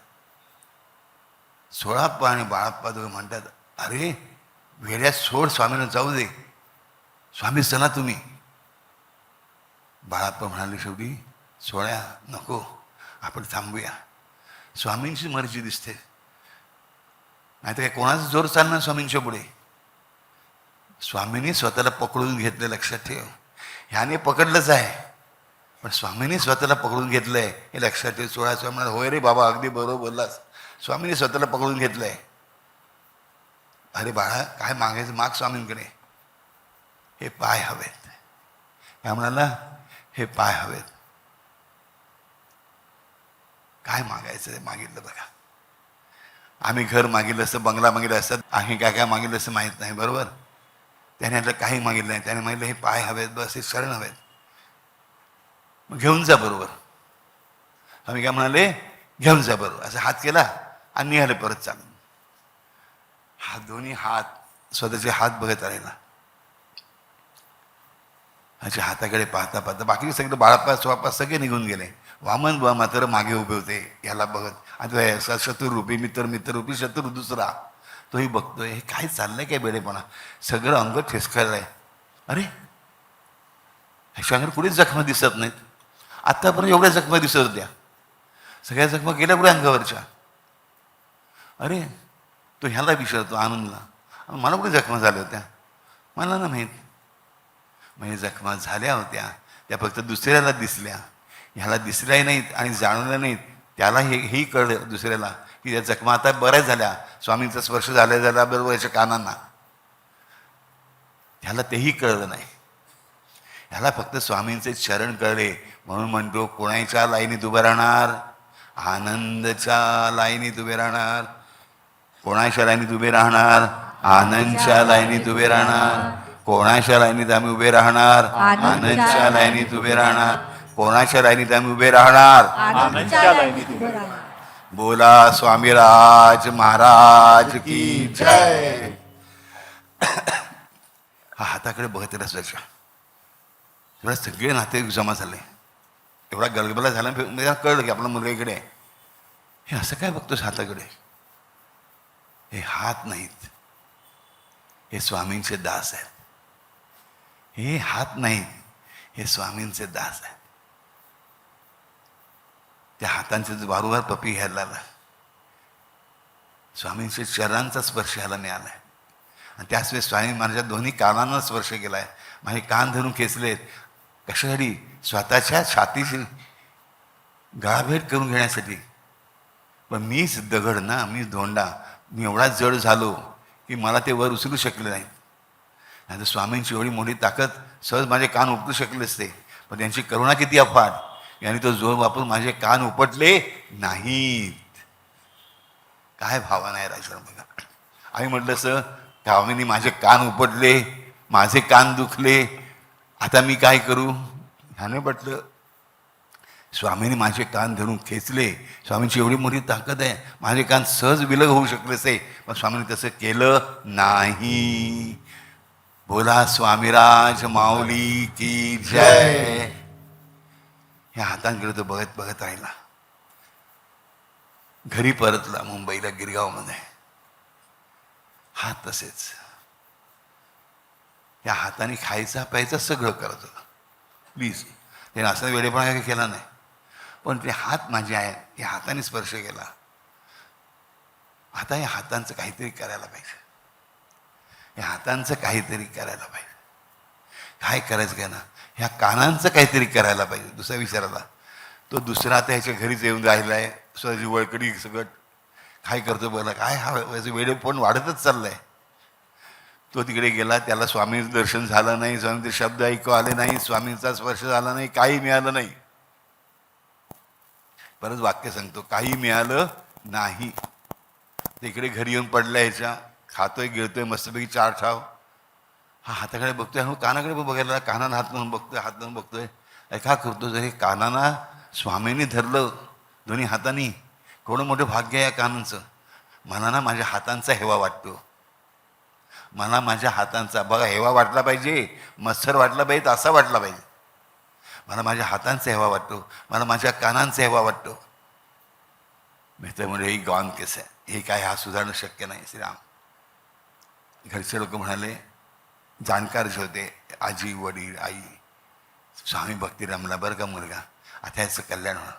सोळाप्पा आणि बाळाप्पा दोघं म्हणतात, अरे वेड्या सोड, स्वामींना जाऊ दे. स्वामी चला तुम्ही. बाळाप्पा म्हणाले शेवटी, सोळ्या नको, आपण थांबूया. स्वामींची मर्जी दिसते. नाही तर काय कोणाचा जोर चालणार स्वामींच्या पुढे. स्वामींनी स्वतःला पकडून घेतलं, लक्षात ठेव. ह्याने पकडलंच आहे, पण स्वामींनी स्वतःला पकडून घेतलंय हे लक्षात ठेव. सोळा स्वामी म्हणाले, होय रे बाबा, अगदी बरोबर बोललास. स्वामींनी स्वतःला पकडून घेतलंय. अरे बाळा, काय मागायचं माग स्वामींकडे. हे पाय हवेत. काय म्हणाला? हे पाय हवेत. काय मागायचं ते मागितलं बघा. आम्ही घर मागितलं असतं, बंगला मागितलं असतं, आम्ही काय काय मागितलं असं माहीत नाही, बरोबर. त्याने आता काही मागितलं नाही. त्याने मागितलं हे पाय हवेत, बस हे शरण हवेत. मग घेऊन जा बरोबर. आम्ही काय म्हणाले? घेऊन जा बरोबर. असं हात केला आणि निघाले परत चालून. हा दोन्ही हात स्वतःचे हात बघत राहिला. ह्याच्या हाताकडे पाहता पाहता बाकी सगळे बाळापा स्वपा सगळे निघून गेले. वामन बुवा मात्र मागे उभे होते, याला बघत. आता शत्रुरूपी मित्ररूपी शत्रू दुसरा तोही बघतोय. हे काय चाललंय, काय बेडेपणा. सगळं अंग ठेसकायलंय. अरे ह्याच्या अंगावर कुठेच जखमा दिसत नाहीत. आत्तापर्यंत एवढ्या जखमा दिसत होत्या, सगळ्या जखमा गेल्या कुठे अंगावरच्या. अरे तो ह्याला विचारतो आनंदला, मला कुठे जखमा झाल्या होत्या? मला ना माहीत. म्हणजे जखमा झाल्या होत्या त्या फक्त दुसऱ्याला दिसल्या, ह्याला दिसल्याही नाहीत आणि जाणवल्या नाहीत. त्याला हेही कळलं दुसऱ्याला की त्या जखमा आता बऱ्याच झाल्या, स्वामींचा स्पर्श झाल्या बरोबर याच्या कानांना. ह्याला तेही कळलं नाही. ह्याला फक्त स्वामींचे चरण कळले. म्हणून म्हणतो, कोणाच्या लाईनीत उभं राहणार? आनंदच्या लाईनीत उभे राहणार. कोणाच्या लाईनीत उभे राहणार? आनंदच्या लाईनीत उभे राहणार. कोणाच्या लाईनीत आम्ही उभे राहणार? आनंदच्या लाईनीत उभे राहणार. कोणाच्या लाईनीत आम्ही उभे राहणार? आनंदच्या लाईनीत उभे राहणार. बोला स्वामीराज महाराज की जय. हा हाताकडे बघत रस्त्याच्या एवढा सगळे नाते जमा झाले. एवढा गलबला झाला, मला कळलं की आपला मुलगा इकडे आहे. हे असं काय बघतोस हाताकडे? हे हात नाहीत, हे स्वामींचे दास आहेत. हे हात नाहीत, हे स्वामींचे दास आहेत. त्या हातांचे वारंवार पपी घ्यायला लागला. स्वामींच्या चरणांचा स्पर्श ह्याला मिळालाय. आणि त्याच वेळेस स्वामी माझ्या दोन्ही कानांना स्पर्श केलाय. माझे कान धरून खेचलेत. कशासाठी? स्वतःच्या छातीची गळाभेट करून घेण्यासाठी. पण मीच दगड ना, मीच धोंडा. मी एवढा जड झालो की मला ते वर उचलू शकले नाहीत. नाही तर स्वामींची एवढी मोठी ताकद सहज माझे कान उपटू शकले असते. पण त्यांची करुणा किती अफाट. यांनी तो जोर वापरून माझे कान उपटले नाहीत. काय भावना आहे राजन बघा. आम्ही म्हटलं असं, स्वामींनी माझे कान उपटले, माझे कान दुखले, आता मी काय करू? ह्याने म्हटलं, स्वामींनी माझे कान धरून खेचले. स्वामींची एवढी मोठी ताकद आहे, माझे कान सहज विलग होऊ शकले असे. पण स्वामींनी तसं केलं नाही. बोला स्वामीराज माऊली की जय. ह्या हातांकडे तो बघत बघत राहिला. घरी परतला मुंबईला गिरगावमध्ये. हात तसेच. या हाताने खायचा प्यायचा सगळं करत होता. प्लीज, त्याने असं वेळेपणा काही केला नाही. पण ते हात माझे आहेत, या हाताने स्पर्श केला. आता या हातांचं काहीतरी करायला पाहिजे. या हातांचं काहीतरी करायला पाहिजे. काय करायचं काय ना? ह्या कानांचं काहीतरी करायला पाहिजे. दुसरा विचारायला तो दुसरा आता ह्याच्या घरीच येऊन राहिला आहे. स्वतःची वळकडी सगळं काय करतो बघा. काय हा वेळे पण वाढतच चाललाय. तो तिकडे गेला, त्याला स्वामींचं दर्शन झालं नाही, स्वामींचे शब्द ऐकू आले नाही, स्वामींचा स्पर्श झाला नाही, काही मिळालं नाही. परत वाक्य सांगतो, काही मिळालं नाही. तिकडे घरी येऊन पडला, ह्याच्या खातोय गिळतोय मस्तपैकी चार ठाव. हा हाताकडे बघतोय, हा कानाकडे पण बघायला, कानानं हात लावून बघतोय, हात लावून बघतोय. का करतो? जर हे कानाना स्वामींनी धरलं दोन्ही हातांनी, केवढं मोठं भाग्य आहे या कानांचं. मला ना माझ्या हातांचा हेवा वाटतो. मला माझ्या हातांचा बघा हेवा वाटला पाहिजे, मत्सर वाटला पाहिजे, असा वाटला पाहिजे. मला माझ्या हातांचा हेवा वाटतो, मला माझ्या कानांचा हेवा वाटतो. मित्र म्हणजे ही गॉन केस आहे, हे काय हा सुधारणं शक्य नाही. श्रीराम. घरचे लोक म्हणाले, जाणकार जे होते, आजी वडील आई, स्वामी भक्ती रमला बरं का मुलगा, आता याचं कल्याण होणार,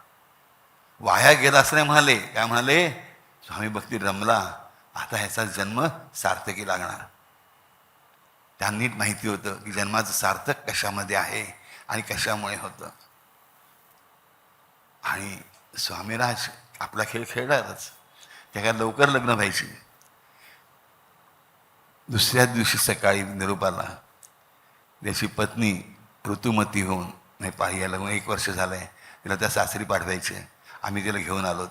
वाया गेला असं नाही म्हणाले. काय म्हणाले? स्वामी भक्ती रमला, आता ह्याचा जन्म सार्थकी लागणार. त्यांना नीट माहिती होतं की जन्माचं सार्थक कशामध्ये आहे आणि कशामुळे होतं. आणि स्वामीराज आपला खेळ खेळणारच. त्या लवकर लग्न व्हायची. दुसऱ्या दिवशी सकाळी निरोपाला त्याची पत्नी ऋतुमती होऊन नाही यायला लागून 1 वर्ष झालं आहे, तिला त्या सासरी पाठवायचे. आम्ही तिला घेऊन आलो.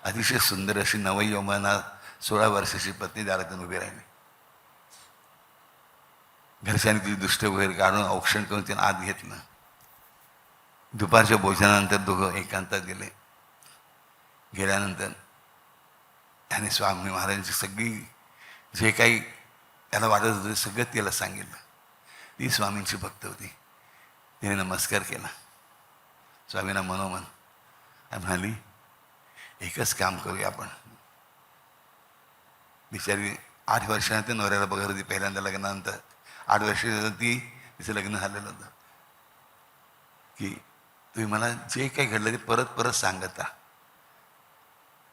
अतिशय सुंदर अशी नवयौवना 16 वर्षाची पत्नी दारातून उभी राहिली. घरच्यांनी तिची दुष्ट वगैरे काढून औक्षण करून तिने आत घेतलं. दुपारच्या भोजनानंतर दोघं एकांतात गेले. गेल्यानंतर त्याने स्वामी महाराजांची सगळी जे काही त्याला वाटत होतं सगळं तिला सांगितलं. ती स्वामींची भक्त होती. तिने नमस्कार केला स्वामींना मनोमन आणि म्हणाली, एकच काम करूया आपण. बिचारी 8 वर्षानंतर नवऱ्याला बघत होती पहिल्यांदा लग्नानंतर. 8 वर्षाची ती तिचं लग्न झालेलं होतं. की तुम्ही मला जे काही घडलं ते परत परत सांगत राहा,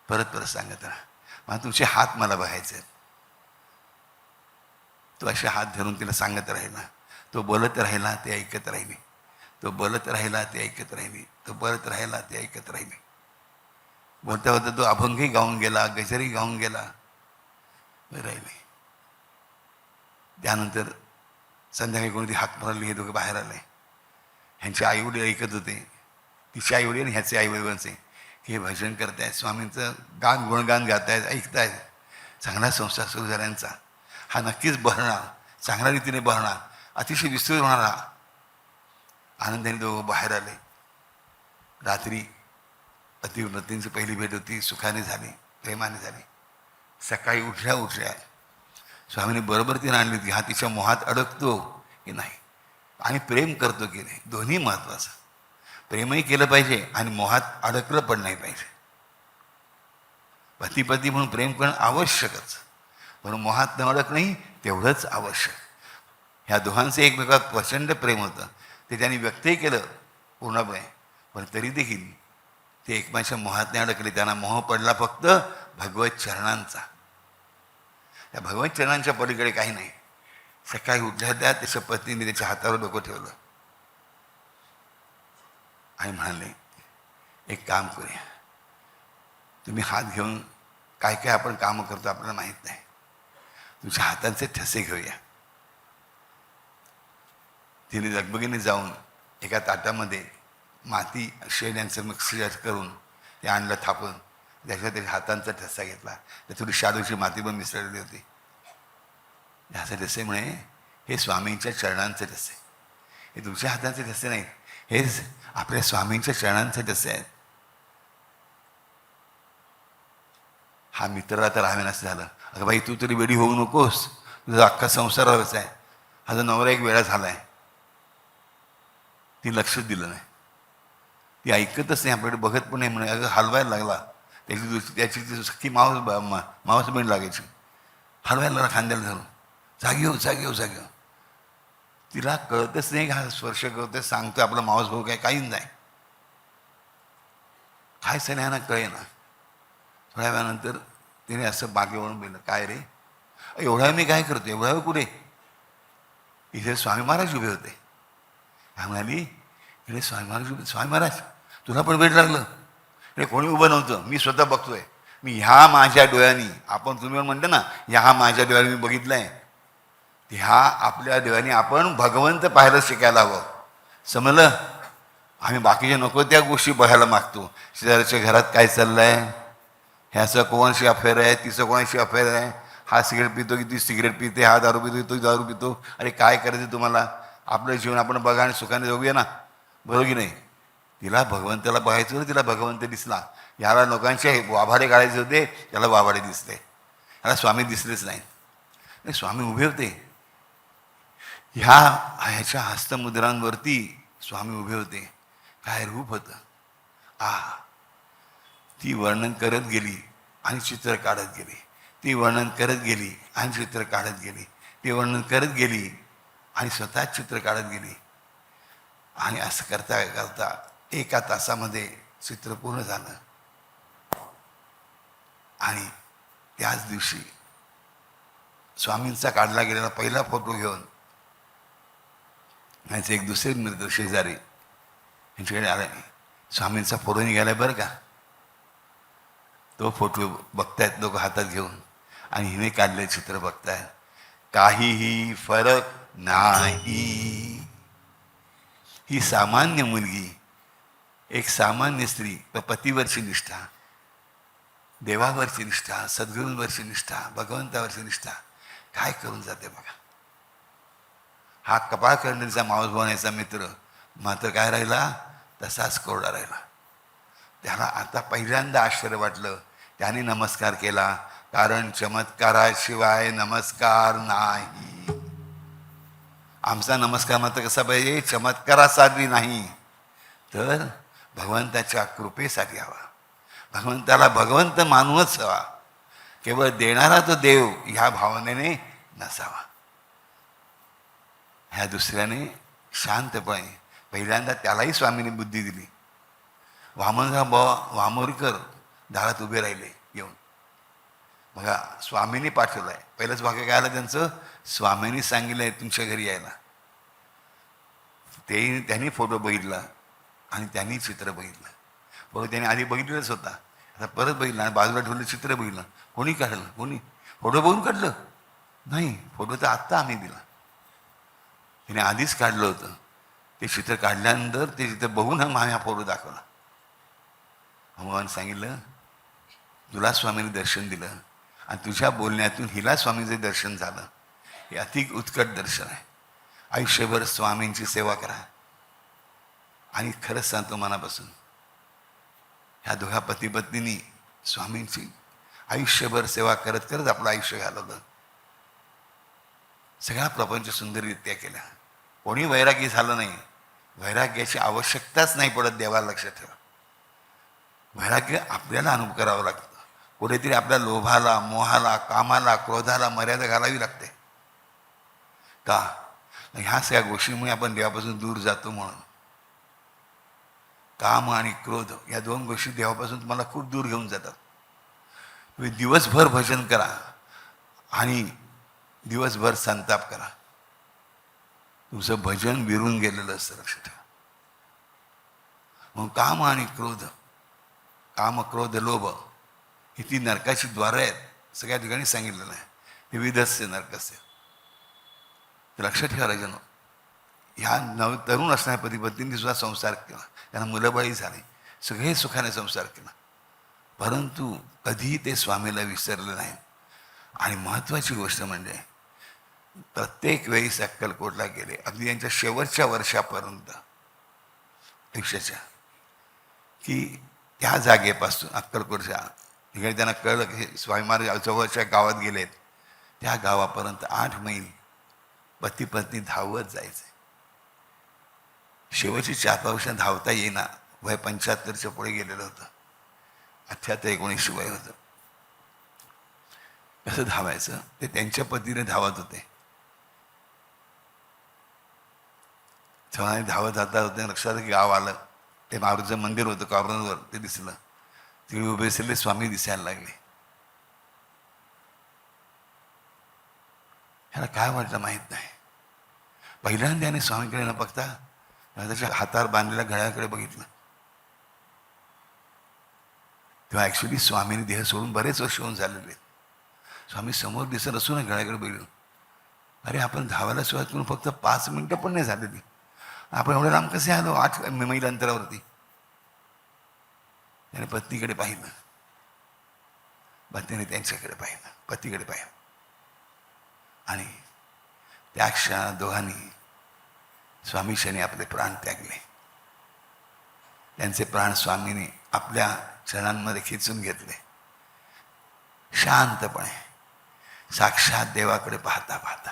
परत परत सांगत राहा. मला तुमचे हात मला बघायचे आहेत. तो असे हात धरून तिला सांगत राहिला. तो बोलत राहिला, ते ऐकत राहिली. तो बोलत राहिला, ते ऐकत राहिली. तो बोलत राहिला, ते ऐकत राहिली. बोलता बोलता तो अभंगही गाऊन गेला, गजरही गाऊन गेला, राहिली. त्यानंतर संध्याकाळी कोणती हाक मारली. हे दोघं बाहेर आले. ह्यांचे आईवडील ऐकत होते. तिचे आईवडील आणि ह्याचे आईवडिलांचे हे भजन करतायत, स्वामींचं गुणगान गातायत, ऐकतायत. चांगला संसार सुरू झाल्यांचा. हा नक्कीच बहरणार, चांगल्या रीतीने बहरणार, अतिशय विस्तृत होणारा. आनंदाने दोघं बाहेर आले. रात्री पतीची पहिली भेट होती, सुखाने झाली, प्रेमाने झाली. सकाळी उठल्या उठल्या स्वामीने बरोबर तिने आणली की हा तिच्या मोहात अडकतो की नाही आणि प्रेम करतो की नाही, दोन्ही महत्त्वाचं. प्रेमही केलं पाहिजे आणि मोहात अडकलं पण नाही पाहिजे. पती म्हणून प्रेम करणं आवश्यकच, म्हणून मोहात न अडकणंही तेवढंच आवश्यक. ह्या दोघांचं एकमेकात प्रचंड प्रेम होतं. ते त्यांनी व्यक्तही केलं पूर्णपणे, पण तरी देखील ते एकमेकाच्या मोहात नाही अडकले. त्यांना मोह पडला फक्त भगवत चरणांचा. त्या भगवत चरणांच्या पलीकडे काही नाही. सकाळी उठल्या त्याच्या पत्नीने त्याच्या हातावर डोकं ठेवलं आणि म्हणाले, एक काम करूया, तुम्ही हात घेऊन काय काय आपण कामं करतो आपल्याला माहीत नाही, तुमच्या हातांचे ठसे घेऊया. तिने लगबगीने जाऊन एका ताटामध्ये माती शेण यांचं मिक्सर करून ते आणलं थापून. त्याच्यात त्याच्या हातांचा ठसा घेतला. त्या थोडी शाडूची माती पण मिसळलेली होती. ह्याचे ठसे म्हणे हे स्वामींच्या चरणांचे ठसे, हे तुमच्या हातांचे ठसे नाहीत, हेच आपल्या स्वामींच्या चरणांचे ठसे आहेत. हा मित्राला तर राहावे नसं झालं. अगं बाई, तू तरी वेडी होऊ नकोस, तुझा अख्खा संसार व्हायचा आहे. हा जो नवरा एक वेळा झाला आहे. ती लक्षच दिलं नाही, ती ऐकतच नाही, आपल्याकडे बघत पण नाही. म्हणे अगं हलवायला लागला. त्याची ती सख्खी मावस बहीण लागायची. हलवायला लागला खांद्याला धरून, जागी हो जागी हो जागी हो. तिला कळतच नाही, हा स्पर्श करतोय, सांगतोय आपला मावस भाऊ काय, काहीच नाही. काय सगळ्यांना कळे ना. थोड्या वेळानंतर तिने असं बागेवरून बोललं, काय रे एवढा वेळ मी काय करतो, एवढा वेळ कुठे. इथे स्वामी महाराज उभे होते. काय म्हणाली, इकडे स्वामी महाराज उभे. स्वामी महाराज तुला पण वेळ लागलं. इकडे कोणी उभं नव्हतं, मी स्वतः बघतोय. मी ह्या माझ्या डोळ्यांनी, आपण तुम्ही म्हणतो ना, ह्या माझ्या डोळ्यांनी मी बघितलंय. ह्या आपल्या डोळ्यांनी आपण भगवंत पाहायला शिकायला हवं. समजलं. आम्ही बाकीच्या नको त्या गोष्टी बघायला मागतो. शेजारच्या घरात काय चाललंय, ह्याचं कोणाशी अफेअर आहे, तिचं कोणाशी अफेअर आहे, हा सिगरेट पितो की ती सिगरेट पिते, हा दारू पितो की तो दारू पितो. अरे काय करायचं तुम्हाला, आपलं जीवन आपण बघा आणि सुखाने जगूया ना, बरोबर की नाही. तिला भगवंताला बघायचं होतं, तिला भगवंत दिसला. याला लोकांचे वाभाडे काढायचे होते, त्याला वाभाडे दिसले. याला स्वामी दिसलेच नाहीत. स्वामी उभे होते. ह्याच्या हस्तमुद्रांवरती स्वामी उभे होते. काय रूप होतं. ती वर्णन करत गेली आणि चित्र काढत गेली. ती वर्णन करत गेली आणि चित्र काढत गेली. ती वर्णन करत गेली आणि स्वतःच चित्र काढत गेली. आणि असं करता करता 1 तासामध्ये चित्र पूर्ण झालं. आणि त्याच दिवशी स्वामींचा काढला गेलेला पहिला फोटो घेऊन यांचे एक दुसरे मित्र शेजारी यांच्याकडे आले. स्वामींचा फोटो निघाला बरं का. तो फोटो बघतायत लोक हातात घेऊन आणि हिने काढले चित्र बघतायत. काहीही फरक नाही. ही सामान्य मुलगी, एक सामान्य स्त्री, पतीवरची निष्ठा, देवावरची निष्ठा, सद्गुरूंवरची निष्ठा, भगवंतावरची निष्ठा काय करून जाते बघा. हा कपाळ करण्याचा मावस भावनेचा मित्र मात्र काय राहिला, तसाच कोरडा राहिला. त्याला आता पहिल्यांदा आश्चर्य वाटलं. त्याने नमस्कार केला, कारण चमत्काराशिवाय नमस्कार नाही. आमचा नमस्कार मात्र कसा पाहिजे, चमत्कारासाठी नाही, तर भगवंताच्या कृपेसाठी हवा. भगवंताला भगवंत मानूनच हवा. केवळ देणारा तो देव ह्या भावनेने नसावा. ह्या दुसऱ्याने शांतपणे पहिल्यांदा त्यालाही स्वामीने बुद्धी दिली. वामनराव वामोरीकर दारात उभे राहिले येऊन. बघा, स्वामींनी पाठवलं आहे. पहिलंच वाक्य काय आलं त्यांचं, स्वामींनी सांगितलं आहे तुमच्या घरी यायला. ते त्यांनी फोटो बघितला आणि त्यांनी चित्र बघितलं. फोटो त्यांनी आधी बघितलेलंच होता, आता परत बघितलं आणि बाजूला ठेवलं चित्र बघितलं. कोणी काढलं, कोणी फोटो बघून काढलं नाही, फोटो तर आत्ता आम्ही दिला. त्याने आधीच काढलं होतं. ते चित्र काढल्यानंतर ते चित्र बघून आम्ही हा फोटो दाखवला. भगवान सांगितलं, तुला स्वामींनी दर्शन दिलं आणि तुझ्या बोलण्यातून हिला स्वामींचं दर्शन झालं. हे अति उत्कट दर्शन आहे. आयुष्यभर स्वामींची सेवा करा. आणि खरंच सांगतो मनापासून, ह्या दोघा पती पत्नींनी स्वामींची आयुष्यभर सेवा करत करत आपलं आयुष्य घालवलं. सगळा प्रपंच सुंदररित्या केला. कोणी वैरागी झालं नाही. वैराग्याची आवश्यकताच नाही पडत. देवाला लक्षात ठेवा, वैराग्य आपल्याला अनुभव करावं लागतं. कुठेतरी आपल्या लोभाला, मोहाला, कामाला, क्रोधाला मर्यादा घालावी लागते. का? ह्या सगळ्या गोष्टींमुळे आपण देवापासून दूर जातो. म्हणून काम आणि क्रोध या दोन गोष्टी देवापासून तुम्हाला खूप दूर घेऊन जातात. तुम्ही दिवसभर भजन करा आणि दिवसभर संताप करा, तुमचं भजन विरून गेलेलं असतं. लक्षात ठेवा. मग काम आणि क्रोध, काम, क्रोध, लोभ ही ती नरकाची द्वारं आहेत. सगळ्या ठिकाणी सांगितलेलं आहे. विविधस्य नरकस्य. तर लक्षात ठेवा राजनो, ह्या तरुण असणाऱ्या पती पत्नींनी सुद्धा संसार केला. त्यांना मुलंबाळी झाली, सगळे सुखाने संसार केला, परंतु कधीही ते स्वामीला विसरले नाहीत. आणि महत्त्वाची गोष्ट म्हणजे प्रत्येक वेळी अक्कलकोटला गेले, अगदी यांच्या शेवटच्या वर्षापर्यंत आयुष्याच्या, की त्या जागेपासून अक्कलकोटच्या तिकडे त्यांना कळलं की स्वामी महाराज जवळच्या गावात गेलेत. त्या गावापर्यंत 8 मैल पती पत्नी धावत जायचे. शेवटची 4-5 वर्ष धावता येईना. वय 75च्या पुढे गेलेलं होतं. 78-79 वय होतं. कसं धावायचं ते त्यांच्या पतीने धावत होते. तेव्हा धावत जाता होते. लक्षात की गाव आलं. ते मारुतीचं मंदिर होतं कॉर्नरवर, ते दिसलं. तिकडे उभे असलेले स्वामी दिसायला लागले. ह्याला काय वाटलं माहीत नाही. पहिल्यांदा त्याने स्वामीकडे न बघता त्याच्या हातावर बांधलेल्या घड्याळाकडे बघितलं. तेव्हा ॲक्च्युली स्वामीने देह सोडून बरेच वर्ष होऊन झालेले. स्वामी समोर दिसत असून घड्याळाकडे बघितलं. अरे, आपण धावायला सुरुवात करून फक्त 5 मिनिटं पण नाही झालेली, आपण एवढे लांब कसे आलो 8 मैल अंतरावरती. त्याने पत्नीकडे पाहिलं, पत्नीने त्यांच्याकडे पाहिलं, पतीकडे पाहिलं. आणि त्या क्षणात दोघांनी स्वामीशाने आपले प्राण त्यागले. त्यांचे प्राण स्वामीने आपल्या चरणांमध्ये खिचून घेतले. शांतपणे साक्षात देवाकडे पाहता पाहता.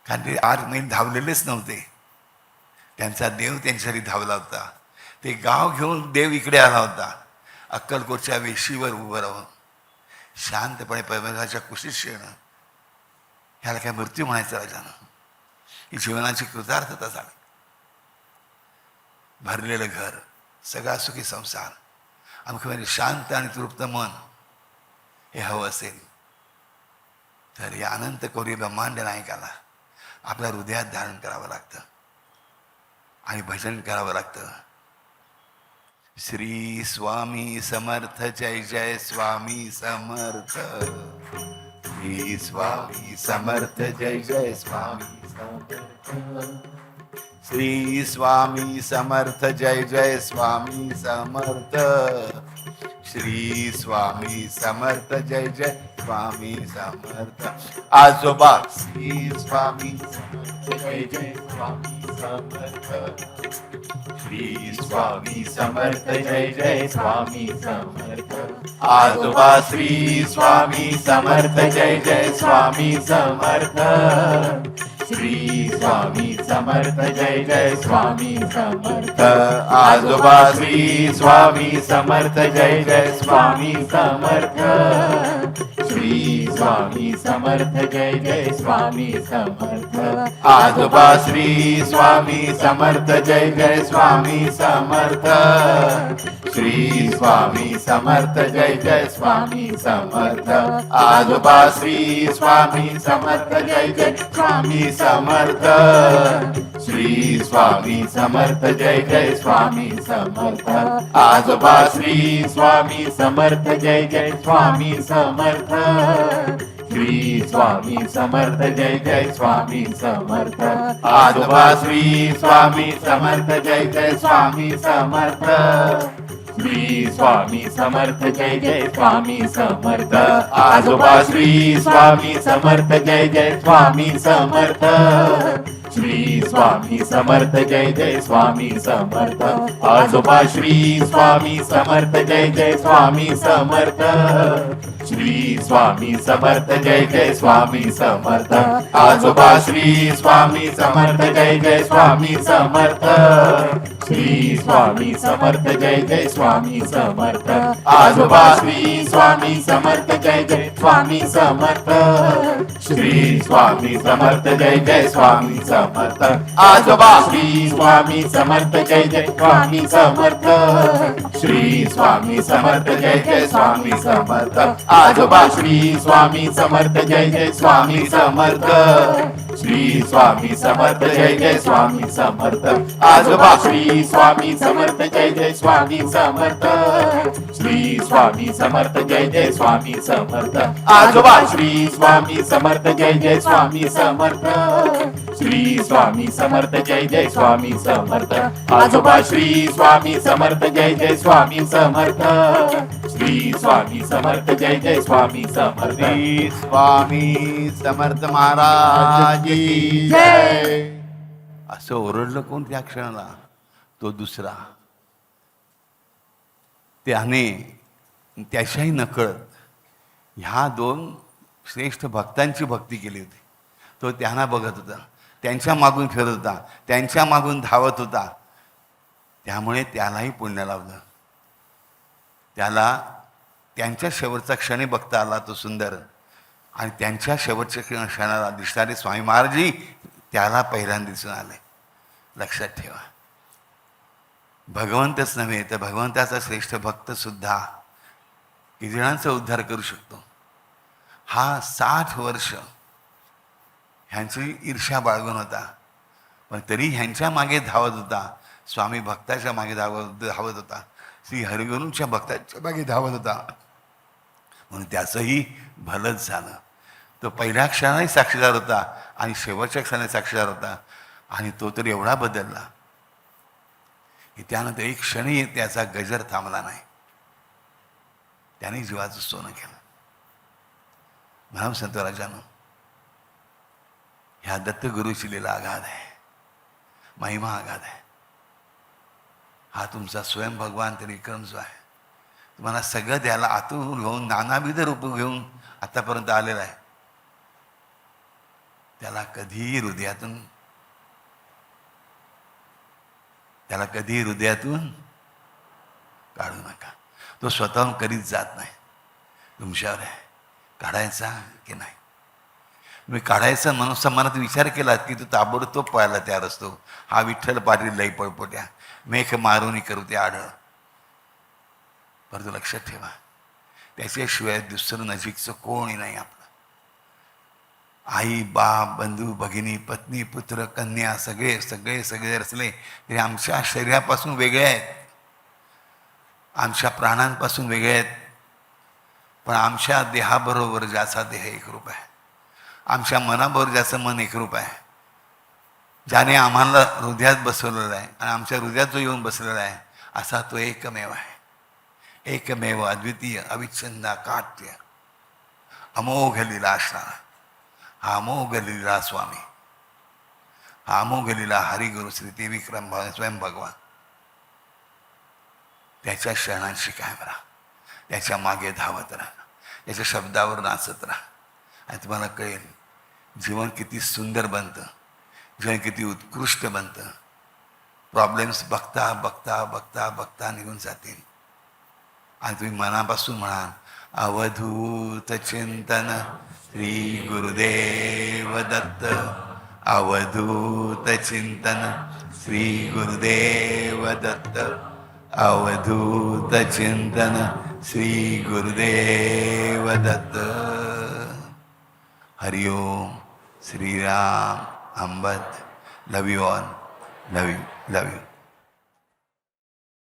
कारण ते 8 मैल धावलेलेच नव्हते. त्यांचा देव त्यांच्यासाठी धावला होता. ते गाव घेऊन देव इकडे आला होता. अक्कलकोटच्या वेशीवर उभं राहून शांतपणे परमेश्वराच्या कुशीत शेणं, ह्याला काय मृत्यू म्हणायचं राजानं? ही जीवनाची कृतार्थता झाली. भरलेलं घर, सगळा सुखी संसार, आमचं शांत आणि तृप्त मन हे हवं असेल तर या अनंत कोरी ब्रह्मांड नायकाला आपल्या हृदयात धारण करावं लागतं आणि भजन करावं लागतं. श्री स्वामी समर्थ, जय जय स्वामी समर्थ. श्री स्वामी समर्थ जय जय स्वामी समर्थ. श्री स्वामी समर्थ जय जय स्वामी समर्थ. श्री स्वामी समर्थ जय जय स्वामी समर्थ. आजोबा श्री स्वामी समर्थ जय जय स्वामी समर्थ. श्री स्वामी समर्थ जय जय स्वामी समर्थ. आजोबा श्री स्वामी समर्थ जय जय स्वामी समर्थ. श्री स्वामी समर्थ जय जय स्वामी समर्थ. आजोबा श्री स्वामी समर्थ जय जय स्वामी समर्थ. श्री स्वामी समर्थ जय जय स्वामी समर्थ. आजोबा श्री स्वामी समर्थ जय जय स्वामी समर्थ. श्री स्वामी समर्थ जय जय स्वामी समर्थ. आजोबा श्री स्वामी समर्थ जय जय स्वामी समर्थ. श्री स्वामी समर्थ जय जय स्वामी समर्थ. आजोबा श्री स्वामी समर्थ जय जय स्वामी समर्थ. श्री स्वामी समर्थ जय जय स्वामी समर्थ. आजोबा श्री स्वामी समर्थ जय जय स्वामी समर्थ. श्री स्वामी समर्थ जय जय स्वामी समर्थ. आजोबा श्री स्वामी समर्थ जय जय स्वामी समर्थ. श्री स्वामी समर्थ जय जय स्वामी समर्थ. आजोबा श्री स्वामी समर्थ जय जय स्वामी समर्थ. श्री स्वामी समर्थ जय जय स्वामी समर्थ. आजोबा श्री स्वामी समर्थ जय जय स्वामी समर्थ. श्री स्वामी समर्थ जय जय स्वामी समर्थ. आजोबा श्री स्वामी समर्थ जय जय स्वामी समर्थ. श्री स्वामी समर्थ जय जय स्वामी समर्थ. आजोबा श्री स्वामी समर्थ जय जय स्वामी समर्थ. श्री स्वामी समर्थ जय जय स्वामी समर्थ. आजोबा श्री स्वामी समर्थ जय जय स्वामी समर्थ. श्री स्वामी समर्थ जय जय स्वामी समर्थ. आजोबा श्री स्वामी समर्थ जय जय स्वामी समर्थ. श्री स्वामी समर्थ जय जय स्वामी समर्थ. आजोबा श्री स्वामी समर्थ जय जय स्वामी समर्थ. श्री स्वामी समर्थ जय जय स्वामी समर्थ. आजोबा श्री स्वामी समर्थ जय जय स्वामी समर्थ. श्री स्वामी समर्थ जय जय स्वामी समर्थ. श्री स्वामी समर्थ महाराज की जय. असं ओरडलं कोण त्या क्षणाला? तो दुसरा. त्याने त्याच्याही नकळत ह्या दोन श्रेष्ठ भक्तांची भक्ती केली होती. तो त्यांना बघत होता, त्यांच्या मागून फिरत होता, त्यांच्या मागून धावत होता. त्यामुळे त्यालाही पुण्य लावलं. त्याला त्यांच्या शेवटचा क्षणी बघता आला तो सुंदर. आणि त्यांच्या शेवटच्या क्षणाला दिसणारे स्वामी महाराजही त्याला पहिल्यांदा दिसून आले. लक्षात ठेवा, भगवंतच नव्हे तर भगवंताचा श्रेष्ठ भक्त सुद्धा किती जणांचा उद्धार करू शकतो. हा 60 वर्ष ह्यांची ईर्ष्या बाळगून होता, पण तरी ह्यांच्या मागे धावत होता. स्वामी भक्ताच्या मागे धावत होता. श्री हरिगुरूंच्या भक्ताच्या मागे धावत होता. म्हणून त्याचंही भलंच झालं. तो पहिल्या क्षणाने साक्षीदार होता आणि शेवटच्या क्षणाने साक्षीदार होता. आणि तो तर एवढा बदलला की त्यानंतर एक क्षणी त्याचा गजर थांबला नाही. त्याने जीवाचं सोनं केलं. म्हणून संतराजानं ह्या दत्तगुरूची लीला आगाध आहे, महिमा आगाध आहे. हा तुमचा स्वयं भगवान तरी विक्रम जो आहे, तुम्हाला सगळं द्यायला आतून घेऊन नानाविध रूप घेऊन आतापर्यंत आलेला आहे. त्याला कधीही हृदयातून काढू नका. तो स्वतःहून कधीच जात नाही. तुमच्यावर आहे काढायचा की नाही. तुम्ही काढायचा म्हणून मनात विचार केला की तू ताबडतोब पळायला तयार असतो. हा विठ्ठल पाटील लई पळपोट्या मेघ मारून करू ते आढळ. परंतु लक्षात ठेवा, त्याच्याशिवाय दुसरं नजीकचं कोणी नाही आपलं. आई बाप बंधू भगिनी पत्नी पुत्र कन्या सगळे सगळे सगळे असले तरी आमच्या शरीरापासून वेगळे आहेत, आमच्या प्राणांपासून वेगळे आहेत. पण आमच्या देहाबरोबर ज्याचा देह एकरूप आहे, आमच्या मनाबरोबर ज्याचं मन एकरूप आहे, ज्याने आम्हाला हृदयात बसवलेलं आहे आणि आमच्या हृदयात जो येऊन बसलेला आहे, असा तो एकमेव आहे. एकमेव अद्वितीय अविच्छिन्न काट्य अमोघ लीला असणारा हा अमोघ लीला स्वामी, हा अमोघ लीला हरिगुरु श्री ते विक्रम स्वयं भगवान. त्याच्या शरणांशी कायम राहा, त्याच्या मागे धावत राहा, त्याच्या शब्दावर नाचत राहा आणि तुम्हाला कळेल जीवन किती सुंदर बनतं, जीवन किती उत्कृष्ट बनतं. प्रॉब्लेम्स बघता बघता बघता बघता निघून जातील आणि तुम्ही मनापासून म्हणाल अवधूत चिंतन श्री गुरुदेव दत्त, अवधूत चिंतन श्री गुरुदेव दत्त, अवधूत चिंतन श्री गुरुदेव दत्त. हरिओम. श्रीराम. अंबत. Love you all. Love you. Love you.